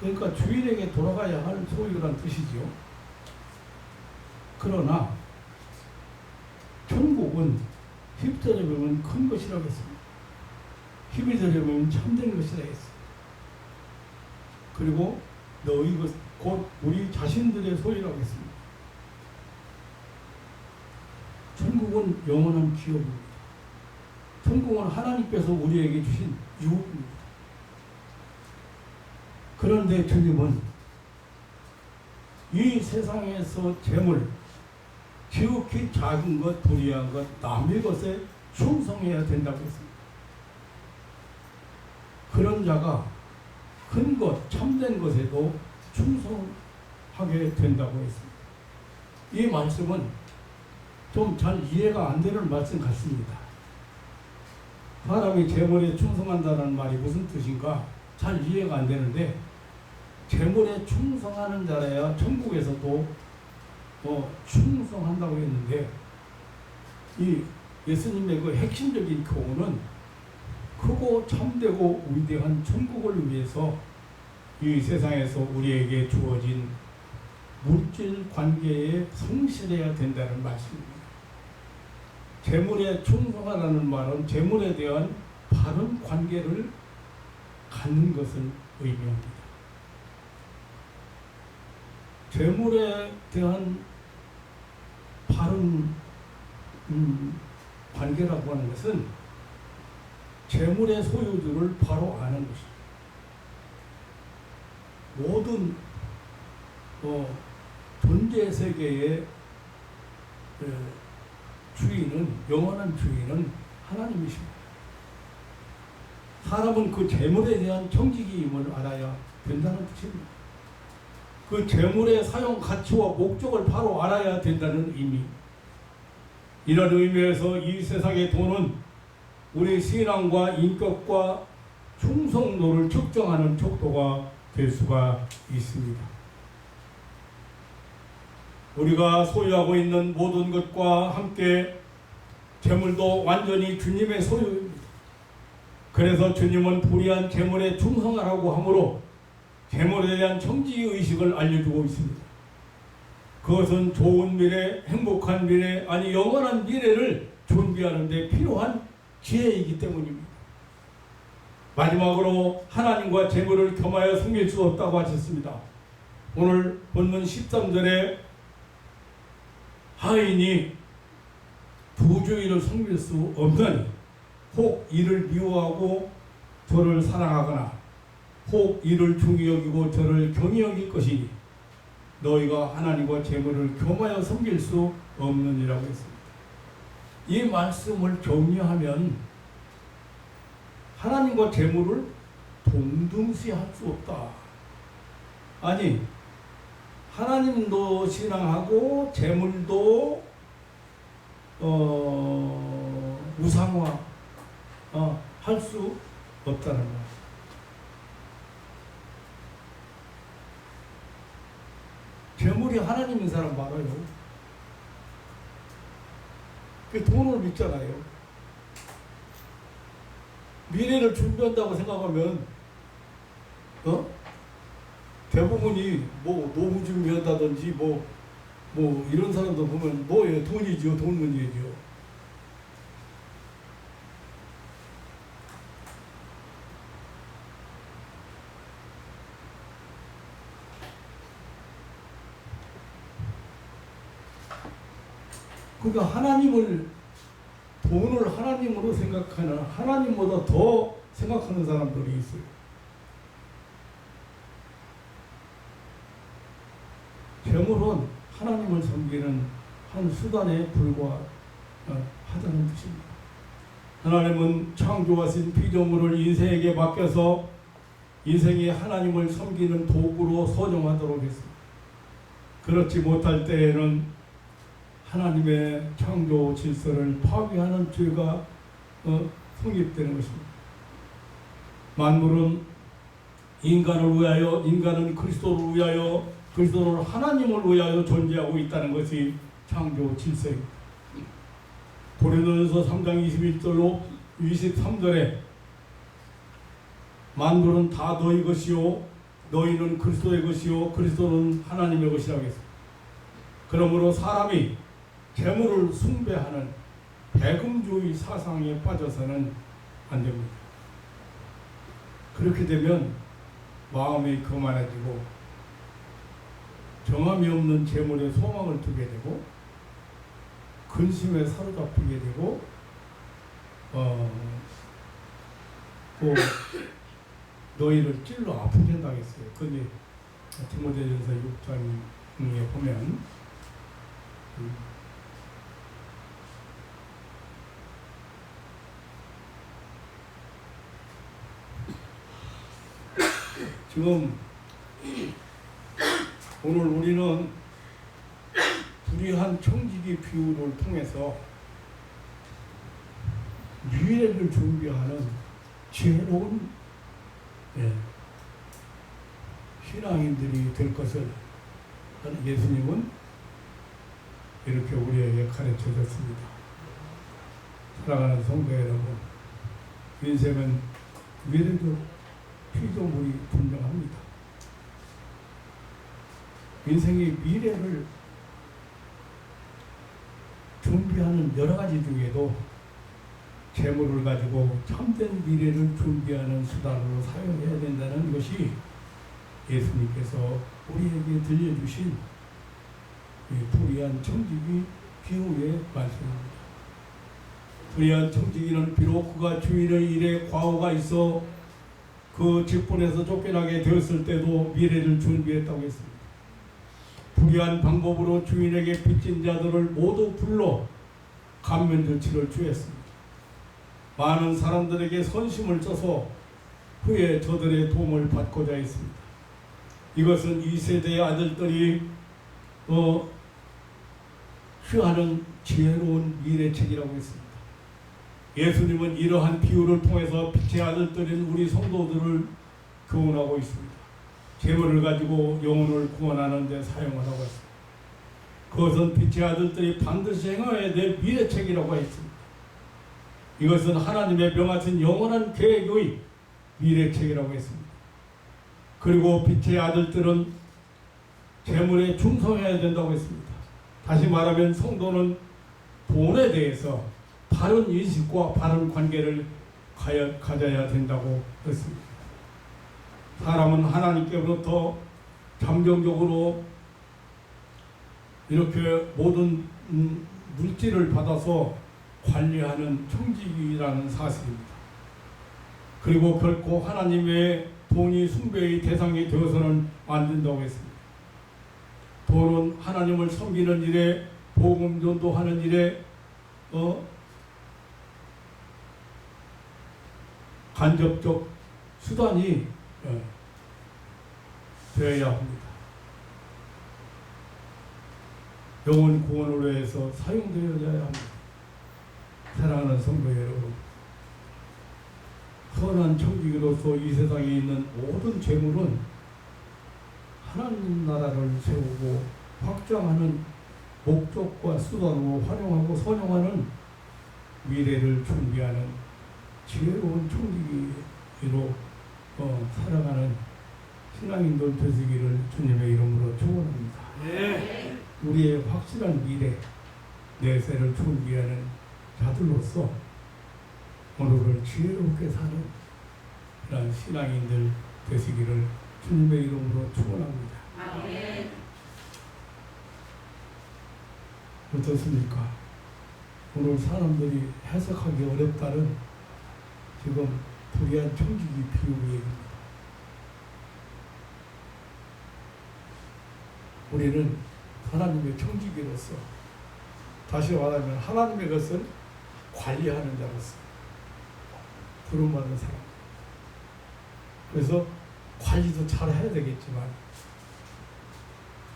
그러니까 주인에게 돌아가야 할 소유란 뜻이지요. 그러나 천국은 10절에 보면 큰 것이라고 했습니다. 12절에 보면 참된 것이라고 했습니다. 그리고 너희 것, 곧 우리 자신들의 소유라고 했습니다. 천국은 영원한 기업입니다. 천국은 하나님께서 우리에게 주신 유업입니다. 그런데 주님은 이 세상에서 재물, 지극히 작은 것, 불의한 것, 남의 것에 충성해야 된다고 했습니다. 그런 자가 큰 것, 참된 것에도 충성하게 된다고 했습니다. 이 말씀은 좀 잘 이해가 안 되는 말씀 같습니다. 사람이 재물에 충성한다는 말이 무슨 뜻인가 잘 이해가 안 되는데, 재물에 충성하는 자라야 천국에서도 충성한다고 했는데, 이 예수님의 그 핵심적인 교훈은 크고 참되고 위대한 천국을 위해서 이 세상에서 우리에게 주어진 물질 관계에 성실해야 된다는 말씀입니다. 재물에 충성하라는 말은 재물에 대한 바른 관계를 갖는 것을 의미합니다. 재물에 대한 바른 관계라고 하는 것은 재물의 소유주를 바로 아는 것입니다. 모든 존재 세계의 주인은, 영원한 주인은 하나님이십니다. 사람은 그 재물에 대한 청지기임을 알아야 된다는 뜻입니다. 그 재물의 사용 가치와 목적을 바로 알아야 된다는 의미. 이런 의미에서 이 세상의 돈은 우리 신앙과 인격과 충성도를 측정하는 척도가 될 수가 있습니다. 우리가 소유하고 있는 모든 것과 함께 재물도 완전히 주님의 소유입니다. 그래서 주님은 불의한 재물에 충성하라고 하므로 재물에 대한 청지의식을 알려주고 있습니다. 그것은 좋은 미래, 행복한 미래, 아니 영원한 미래를 준비하는 데 필요한 지혜이기 때문입니다. 마지막으로 하나님과 재물을 겸하여 섬길 수 없다고 하셨습니다. 오늘 본문 13절에 하인이 두 주인을 섬길 수 없나니 혹 이를 미워하고 저를 사랑하거나 혹 이를 중히 여기고 저를 경히 여길 것이니 너희가 하나님과 재물을 겸하여 섬길 수 없느니라고 했습니다. 이 말씀을 정리하면 하나님과 재물을 동등시할 수 없다. 아니, 하나님도 신앙하고 재물도 우상화 할 수 없다는 것. 재물이 하나님인 사람 많아요. 그 돈을 믿잖아요. 미래를 준비한다고 생각하면 대부분이 뭐 노후 준비한다든지 뭐 이런 사람도 보면 뭐예요? 돈이죠. 돈 문제죠. 그러니까 돈을 하나님으로 생각하는, 하나님보다 더 생각하는 사람들이 있어요. 재물은 하나님을 섬기는 한 수단에 불과하다는 뜻입니다. 하나님은 창조하신 피조물을 인생에게 맡겨서 인생이 하나님을 섬기는 도구로 선용하도록 했습니다. 그렇지 못할 때에는 하나님의 창조 질서를 파괴하는 죄가 성립되는 것입니다. 만물은 인간을 위하여, 인간은 그리스도를 위하여, 그리스도는 하나님을 위하여 존재하고 있다는 것이 창조 질서입니다. 고린도전서 3장 21절로 23절에 만물은 다 너희 것이요 너희는 그리스도의 것이요 그리스도는 하나님의 것이라고 했습니다. 그러므로 사람이 재물을 숭배하는 배금주의 사상에 빠져서는 안 됩니다. 그렇게 되면 마음이 거만해지고 정함이 없는 재물에 소망을 두게 되고 근심에 사로잡히게 되고 또 너희를 찔러 아프게 한다고 했어요. 근데 디모데전서 6장에 보면 지금 오늘 우리는 불의한 청지기 비유를 통해서 미래를 준비하는 지혜로운 신앙인들이 될 것을 예수님은 이렇게 우리에게 가르쳐 줬습니다. 사랑하는 성도 여러분, 인생은 미래도 피조물이 분명합니다. 인생의 미래를 준비하는 여러 가지 중에도 재물을 가지고 참된 미래를 준비하는 수단으로 사용해야 된다는 것이 예수님께서 우리에게 들려주신 불의한 청지기 비유의 말씀입니다. 불의한 청지기는 비록 그가 주인의 일에 과오가 있어 그 직분에서 쫓겨나게 되었을 때도 미래를 준비했다고 했습니다. 불의한 방법으로 주인에게 빚진 자들을 모두 불러 감면 조치를 취했습니다. 많은 사람들에게 선심을 써서 후에 저들의 도움을 받고자 했습니다. 이것은 이 세대의 아들들이 취하는 지혜로운 미래책이라고 했습니다. 예수님은 이러한 비유를 통해서 빛의 아들들인 우리 성도들을 교훈하고 있습니다. 재물을 가지고 영혼을 구원하는 데 사용하라고 했습니다. 그것은 빛의 아들들이 반드시 행해야 될 미래책이라고 했습니다. 이것은 하나님의 명하신 영원한 계획의 미래책이라고 했습니다. 그리고 빛의 아들들은 재물에 충성해야 된다고 했습니다. 다시 말하면 성도는 돈에 대해서 바른 인식과 바른 관계를 가져야 된다고 했습니다. 사람은 하나님께로부터 잠정적으로 이렇게 모든 물질을 받아서 관리하는 청지기라는 사실입니다. 그리고 결코 하나님의 돈이 숭배의 대상이 되어서는 안 된다고 했습니다. 돈은 하나님을 섬기는 일에, 복음 전도하는 일에 간접적 수단이 되어야 합니다. 영혼 구원을 위해서 사용되어야 합니다. 사랑하는 성도 여러분, 선한 청지기로서 이 세상에 있는 모든 재물은 하나님 나라를 세우고 확장하는 목적과 수단으로 활용하고 선용하는 미래를 준비하는 지혜로운 청지기로 살아가는 신앙인들 되시기를 주님의 이름으로 축원합니다. 네. 우리의 확실한 미래, 내세를 준비하는 자들로서 오늘을 지혜롭게 사는 그런 신앙인들 되시기를 주님의 이름으로 축원합니다. 아멘. 어떻습니까? 오늘 사람들이 해석하기 어렵다는 지금 불의한 청지기 비유 얘기입니다. 우리는 하나님의 청지기로서, 다시 말하면 하나님의 것을 관리하는 자로서 부름받은 사람. 그래서 관리도 잘 해야 되겠지만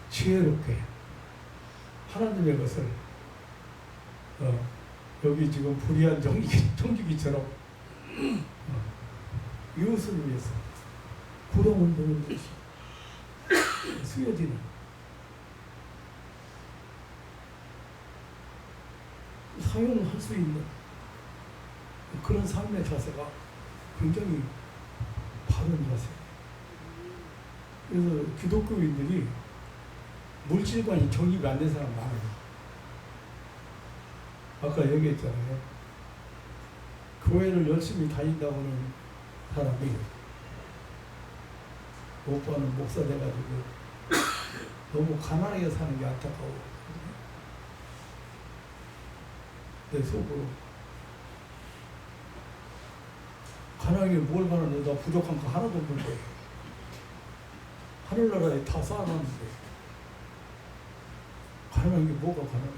지혜롭게 하나님의 것을 여기 지금 불의한 청지기처럼 이웃을 위해서 구렁을 보는 것이 쓰여지는 사용할 수 있는 그런 삶의 자세가 굉장히 바른 자세. 그래서 기독교인들이 물질관이 정립이 안 된 사람 많아요. 아까 얘기했잖아요. 교회를 열심히 다닌다고는 사람이 오빠는 목사 돼가지고 너무 가난하게 사는 게 안타까워. 내 속으로 가난하게 뭘 가난해? 나 부족한 거 하나도 없는데 하늘나라에 다 쌓아놨는데 가난한 게 뭐가 가난해?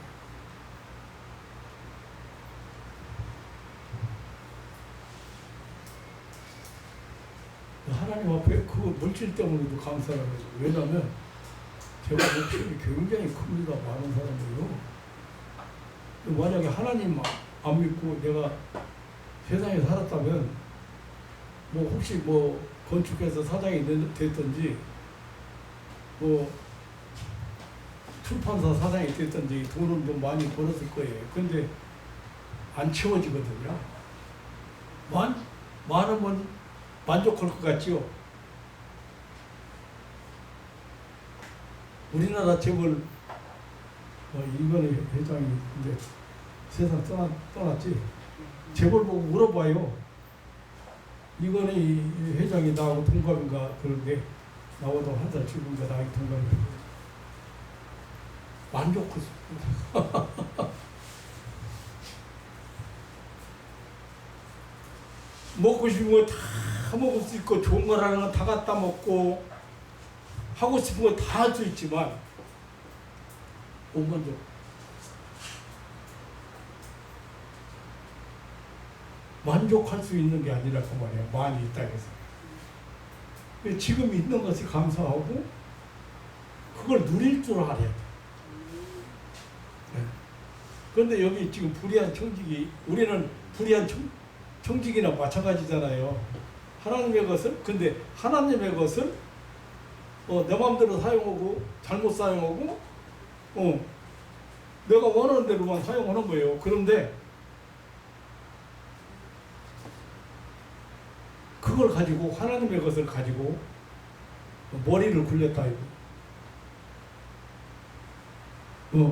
하나님 앞에 그 물질 때문에도 감사를 해요. 왜냐하면 제가 목숨이 굉장히 큽니다. 많은 사람들이요. 만약에 하나님 안 믿고 내가 세상에 살았다면 뭐 혹시 뭐 건축해서 사장이 됐든지 뭐 출판사 사장이 됐든지 돈을 좀 많이 벌었을 거예요. 근데 안 채워지거든요. 많으면 만족할 것 같지요. 우리나라 재벌 이번에 회장이 이제 세상 떠났지. 재벌 보고 물어봐요. 이번에 회장이 나하고 동갑인가 그런데 나보다 한 살 죽은가 나이 동갑인가 만족했어. 먹고 싶은 거 다 먹을 수 있고 좋은 거라는 건 다 갖다 먹고 하고 싶은 거 다 할 수 있지만 못 만족. 만족할 수 있는 게 아니라고 말이야. 많이 있다 해서. 지금 있는 것이 감사하고 그걸 누릴 줄 알아야 돼. 그런데 여기 지금 불의한 청직이, 우리는 불의한 청직이나 마찬가지잖아요. 하나님의 것을, 근데 하나님의 것을 내 마음대로 사용하고 잘못 사용하고 내가 원하는 대로만 사용하는 거예요. 그런데 그걸 가지고, 하나님의 것을 가지고 머리를 굴렸다 이거.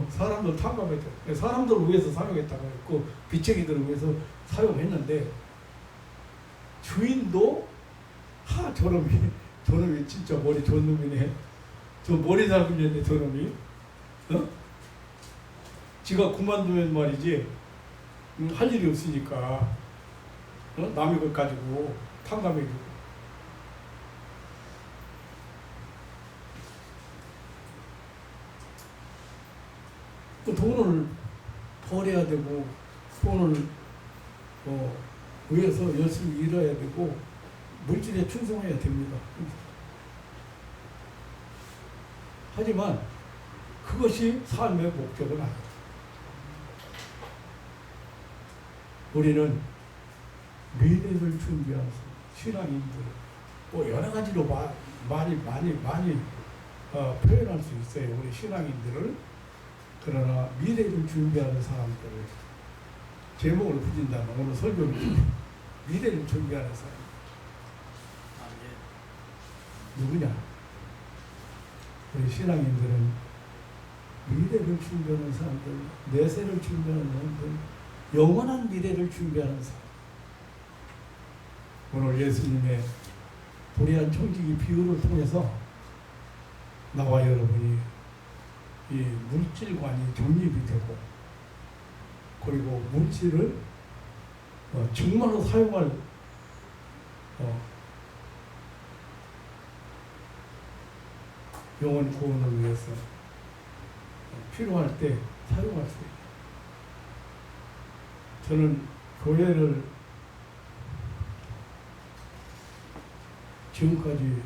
사람들 탕감했죠. 사람들을 위해서 사용했다고 했고 비책이들을 위해서 사용했는데 주인도 저놈이 진짜 머리 좋은 놈이네. 저 머리 잡으려네 저놈이. 지가 그만두면 말이지 할 일이 없으니까 남의 것 가지고 탕감해주고. 돈을 벌어야 되고 돈을 위해서 열심히 일해야 되고 물질에 충성해야 됩니다. 하지만 그것이 삶의 목적은 아니다. 우리는 미래를 준비하는 신앙인들 여러 가지로 많이 표현할 수 있어요. 우리 신앙인들을. 그러나 미래를 준비하는 사람들을 제목을 붙인다면 오늘 설교를 미래를 준비하는 사람 누구냐? 우리 신앙인들은 미래를 준비하는 사람들, 내세를 준비하는 사람들, 영원한 미래를 준비하는 사람. 오늘 예수님의 불의한 청지기 비유를 통해서 나와 여러분이 이 물질관이 정립이 되고 그리고 물질을 정말로 사용할 영혼 구원을 위해서 필요할 때 사용할 수 있다. 저는 교회를 지금까지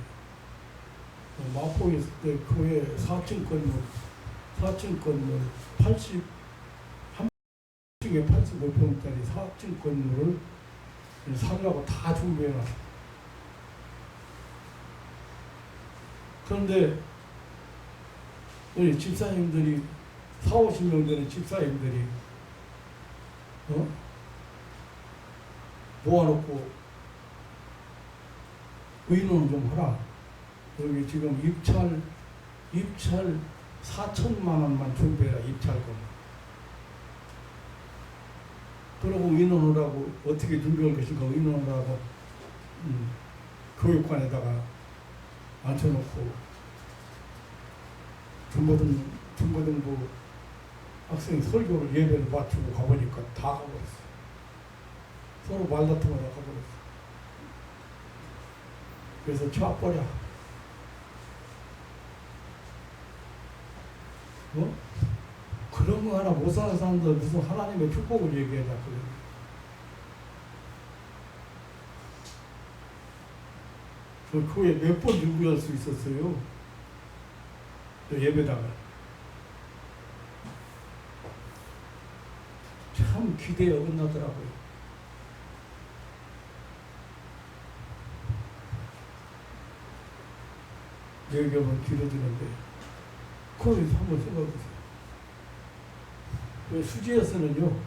마포에 있을 때 교회 4층 건물 81층에 85평짜리 4층 건물을 사려고 다 준비해놨어요. 그런데 우리 집사님들이 40-50명 되는 집사님들이 모아놓고 의논 좀 하라. 여기 지금 입찰 4천만 원만 준비해라. 입찰금. 그러고 의논을 하고 어떻게 준비할 것인가 의논을 하고 교육관에다가 앉혀놓고 중고등부 학생 설교를 예배를 마치고 가보니까 다 가버렸어. 서로 말다툼하다 가버렸어. 그래서 쳐버려. 그런 거 하나 못 사는 사람들 무슨 하나님의 축복을 얘기하자. 저 교회 몇 번 준비할 수 있었어요. 저 예배당을. 참 기대에 어긋나더라고요. 얘기하면 길어지는데 거기서 한번 생각해보세요. 수지에서는요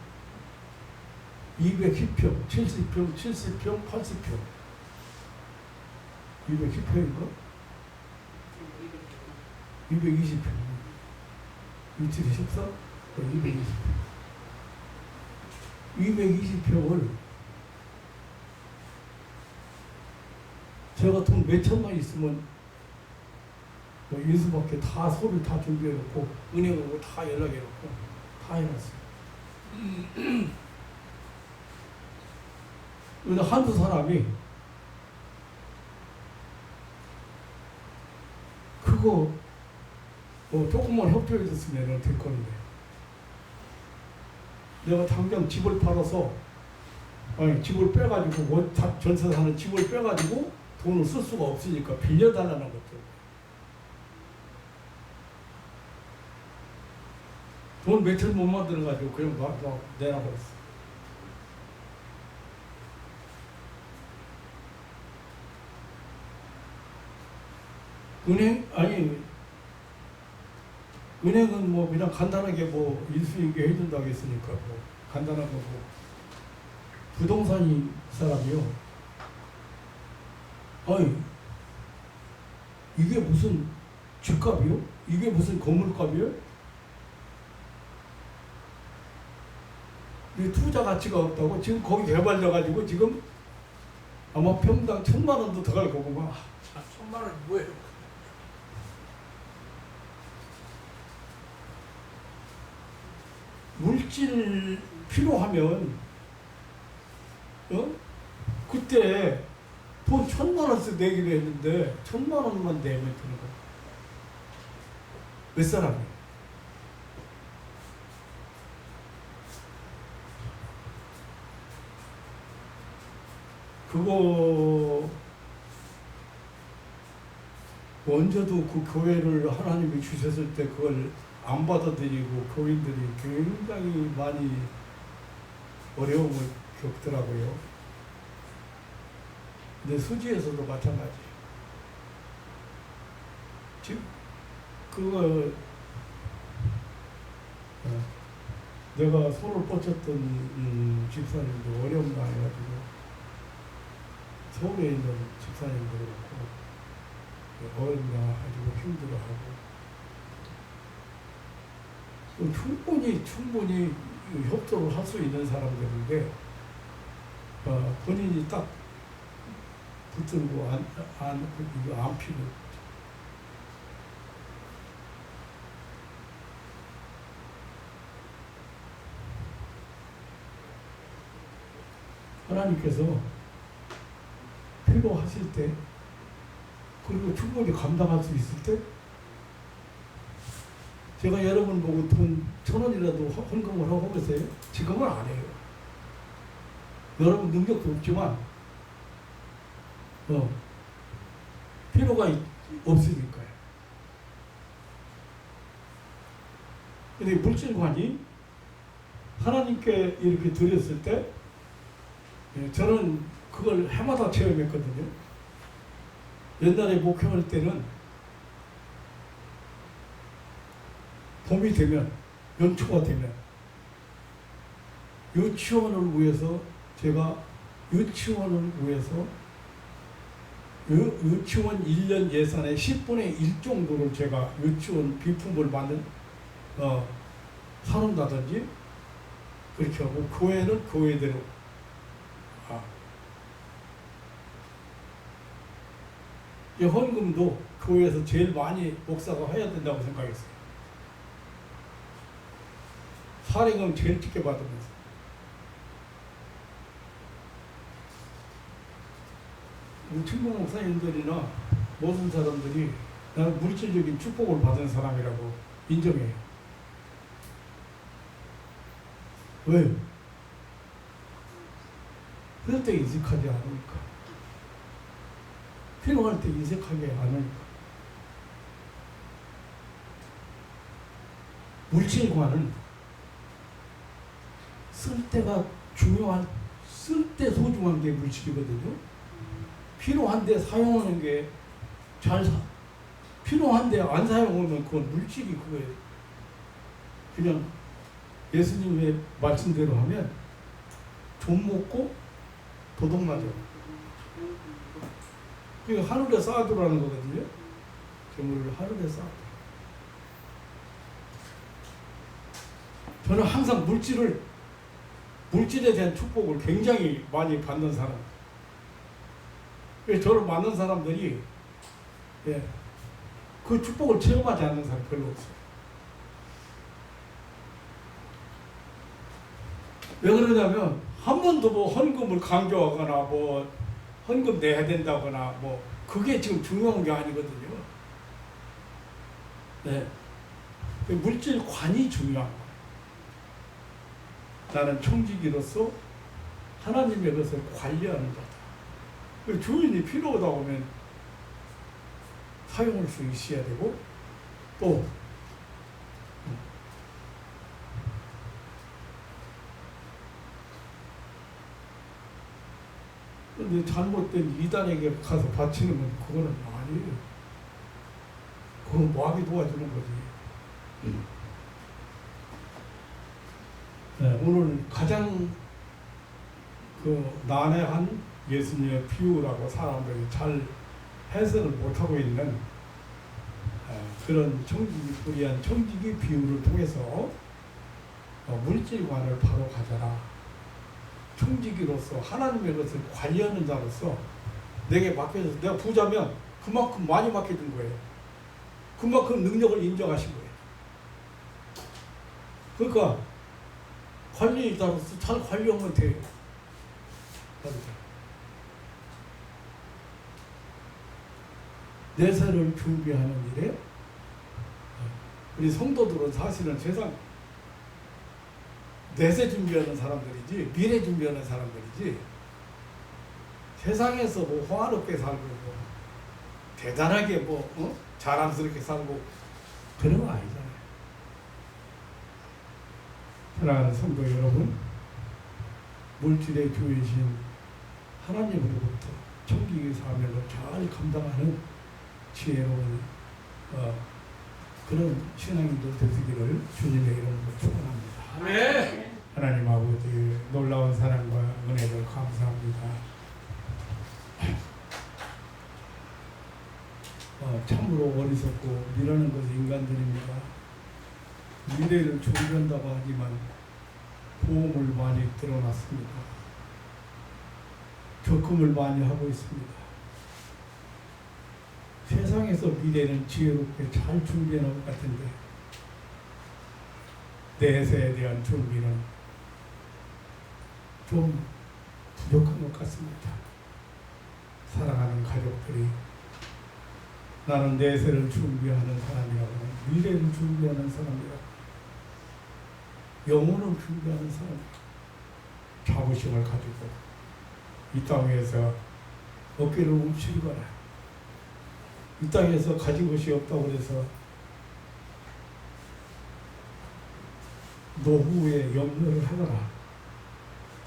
210평, 70평, 70평, 80평 210평인가? 220평 이틀이 14? 220평을 제가 돈 몇천만 있으면 인수밖에 다 서류 다 준비해놓고 은행하고 다 연락해놓고 다 해놨어요. 근데 한두 사람이 그거 조금만 협조해줬으면 될 건데 내가 당장 집을 팔아서 아니, 집을 빼가지고 전세 사는 집을 빼가지고 돈을 쓸 수가 없으니까 빌려달라는 것들. 돈 며칠 못 만들어가지고 그냥 막 내놔버렸어. 은행은 뭐 그냥 간단하게 뭐 인수인계 해준다고 했으니까 뭐 간단한 거고. 부동산이 사람이요. 아니, 이게 무슨 집값이요? 이게 무슨 건물값이요? 이 투자 가치가 없다고 지금 거기 개발돼가지고 지금 아마 평당 1,000만 원도 더 갈 거구만. 1,000만 원이 뭐예요? 물질 필요하면 그때 돈 1,000만 원씩 내기로 했는데 1,000만 원만 내면 되는 거야. 몇 사람이? 그거 먼저도 그 교회를 하나님이 주셨을 때 그걸 안 받아들이고 교인들이 굉장히 많이 어려움을 겪더라고요. 근데 수지에서도 마찬가지. 즉 그거 내가 손을 뻗쳤던 집사님도 어려움 당해가지고 서울에 있는 집사님도 그렇고 어려움 당해가지고 힘들어하고 충분히 협조를 할 수 있는 사람들인데 본인이 딱 붙들고 안 피고 하나님께서 필요하실 때 그리고 충분히 감당할 수 있을 때 제가 여러분 보고 돈 1,000원이라도 헌금을 하고 계세요? 지금은 안 해요. 여러분 능력도 없지만 필요가 없으니까요. 근데 물질관이 하나님께 이렇게 드렸을 때 저는 그걸 해마다 체험했거든요. 옛날에 목회할 때는 봄이 되면 연초가 되면 유치원을 위해서 제가 유치원 1년 예산의 10분의 1 정도를 제가 유치원 비품을 만든 사놓는다든지 그렇게 하고 교회는 교회대로 이 헌금도 교회에서 제일 많이 목사가 해야 된다고 생각했어요. 사례금 제일 적게 받으면서 우리 친구 목사님들이나 모든 사람들이 나는 물질적인 축복을 받은 사람이라고 인정해요. 왜? 그럴 때 인색하지 않으니까. 필요할 때 인색하게 않으니까. 물질과는 쓸 때가 중요한, 쓸 때 소중한 게 물질이거든요. 필요한데 사용하는 게 필요한데 안 사용하면 그건 물질이 그거예요. 그냥 예수님의 말씀대로 하면 돈 먹고 도둑 맞아. 그게 하늘에 쌓아두라는 거거든요. 재물을 하늘에 쌓아둬. 저는 항상 물질에 대한 축복을 굉장히 많이 받는 사람. 저를 만난 사람들이 그 축복을 체험하지 않는 사람 별로 없어요. 왜 그러냐면 한 번도 뭐 헌금을 강조하거나 뭐 헌금 내야 된다거나 뭐 그게 지금 중요한 게 아니거든요. 네. 물질관이 중요한 거예요. 나는 청지기로서 하나님의 것을 관리하는 자다. 그 주인이 필요하다 보면 사용할 수 있어야 되고 또 근데 잘못된 이단에게 가서 바치는 건 그거는 아니에요. 그건 뭐하게 도와주는 거지. 네, 오늘 가장 난해한 예수님의 비유라고 사람들이 잘 해석을 못하고 있는 그런 불의한 청지기 비유를 통해서 물질관을 바로 가져라. 청지기로서 하나님의 것을 관리하는 자로서 내게 맡겨서 내가 부자면 그만큼 많이 맡겨준 거예요. 그만큼 능력을 인정하신 거예요. 그러니까 관리자로서 잘 관리하면 돼요. 내세를 준비하는 일에 우리 성도들은 사실은 세상 내세 준비하는 사람들이지 미래 준비하는 사람들이지 세상에서 뭐 호화롭게 살고 뭐 대단하게 자랑스럽게 살고 그런 거 아니잖아요. 사랑하는 성도 여러분, 물질의 주이신 하나님으로부터 청지기 사명을 잘 감당하는 지혜로운 그런 신앙인들 되시기를 주님의 이름으로 축원합니다. 아멘. 하나님 아버지 놀라운 사랑과 은혜를 감사합니다. 참으로 어리석고 미라는 것은 인간들입니다. 미래를 준비한다고 하지만 보험을 많이 들어놨습니다. 적금을 많이 하고 있습니다. 세상에서 미래는 지혜롭게 잘 준비해놓은 것 같은데 내세에 대한 준비는 좀 부족한 것 같습니다. 사랑하는 가족들이 나는 내세를 준비하는 사람이라고 미래를 준비하는 사람이라고 영혼을 준비하는 사람이라고 자부심을 가지고 이 땅에서 어깨를 움츠리거나 이 땅에서 가진 것이 없다고 해서 노후에 염려를 하거나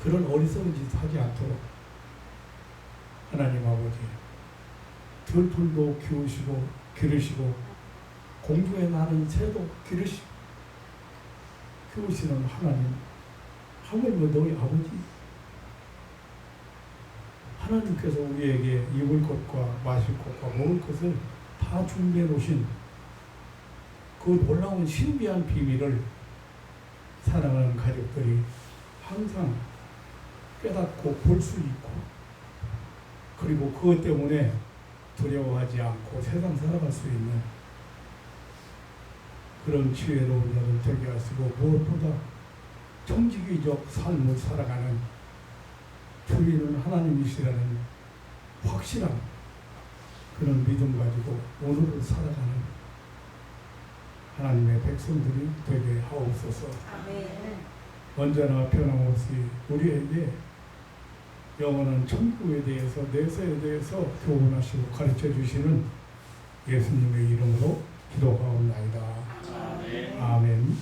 그런 어리석은 짓 하지 않도록 하나님 아버지 들풀도 기르시고 공중에 나는 새도 키우시는 하나님 하물며 너희 아버지 하나님께서 우리에게 입을 것과 마실 것과 먹을 것을 다 준비해 놓으신 그 놀라운 신비한 비밀을 사랑하는 가족들이 항상 깨닫고 볼 수 있고 그리고 그것 때문에 두려워하지 않고 세상 살아갈 수 있는 그런 지혜로운 자들 되게 하시고 무엇보다 청지기적 삶을 살아가는 주인은 하나님이시라는 확실한 그런 믿음 가지고 오늘을 살아가는 하나님의 백성들이 되게 하옵소서. 아멘. 언제나 변함없이 우리에게 영원한 천국에 대해서 내세에 대해서 교훈하시고 가르쳐 주시는 예수님의 이름으로 기도하옵나이다. 아멘.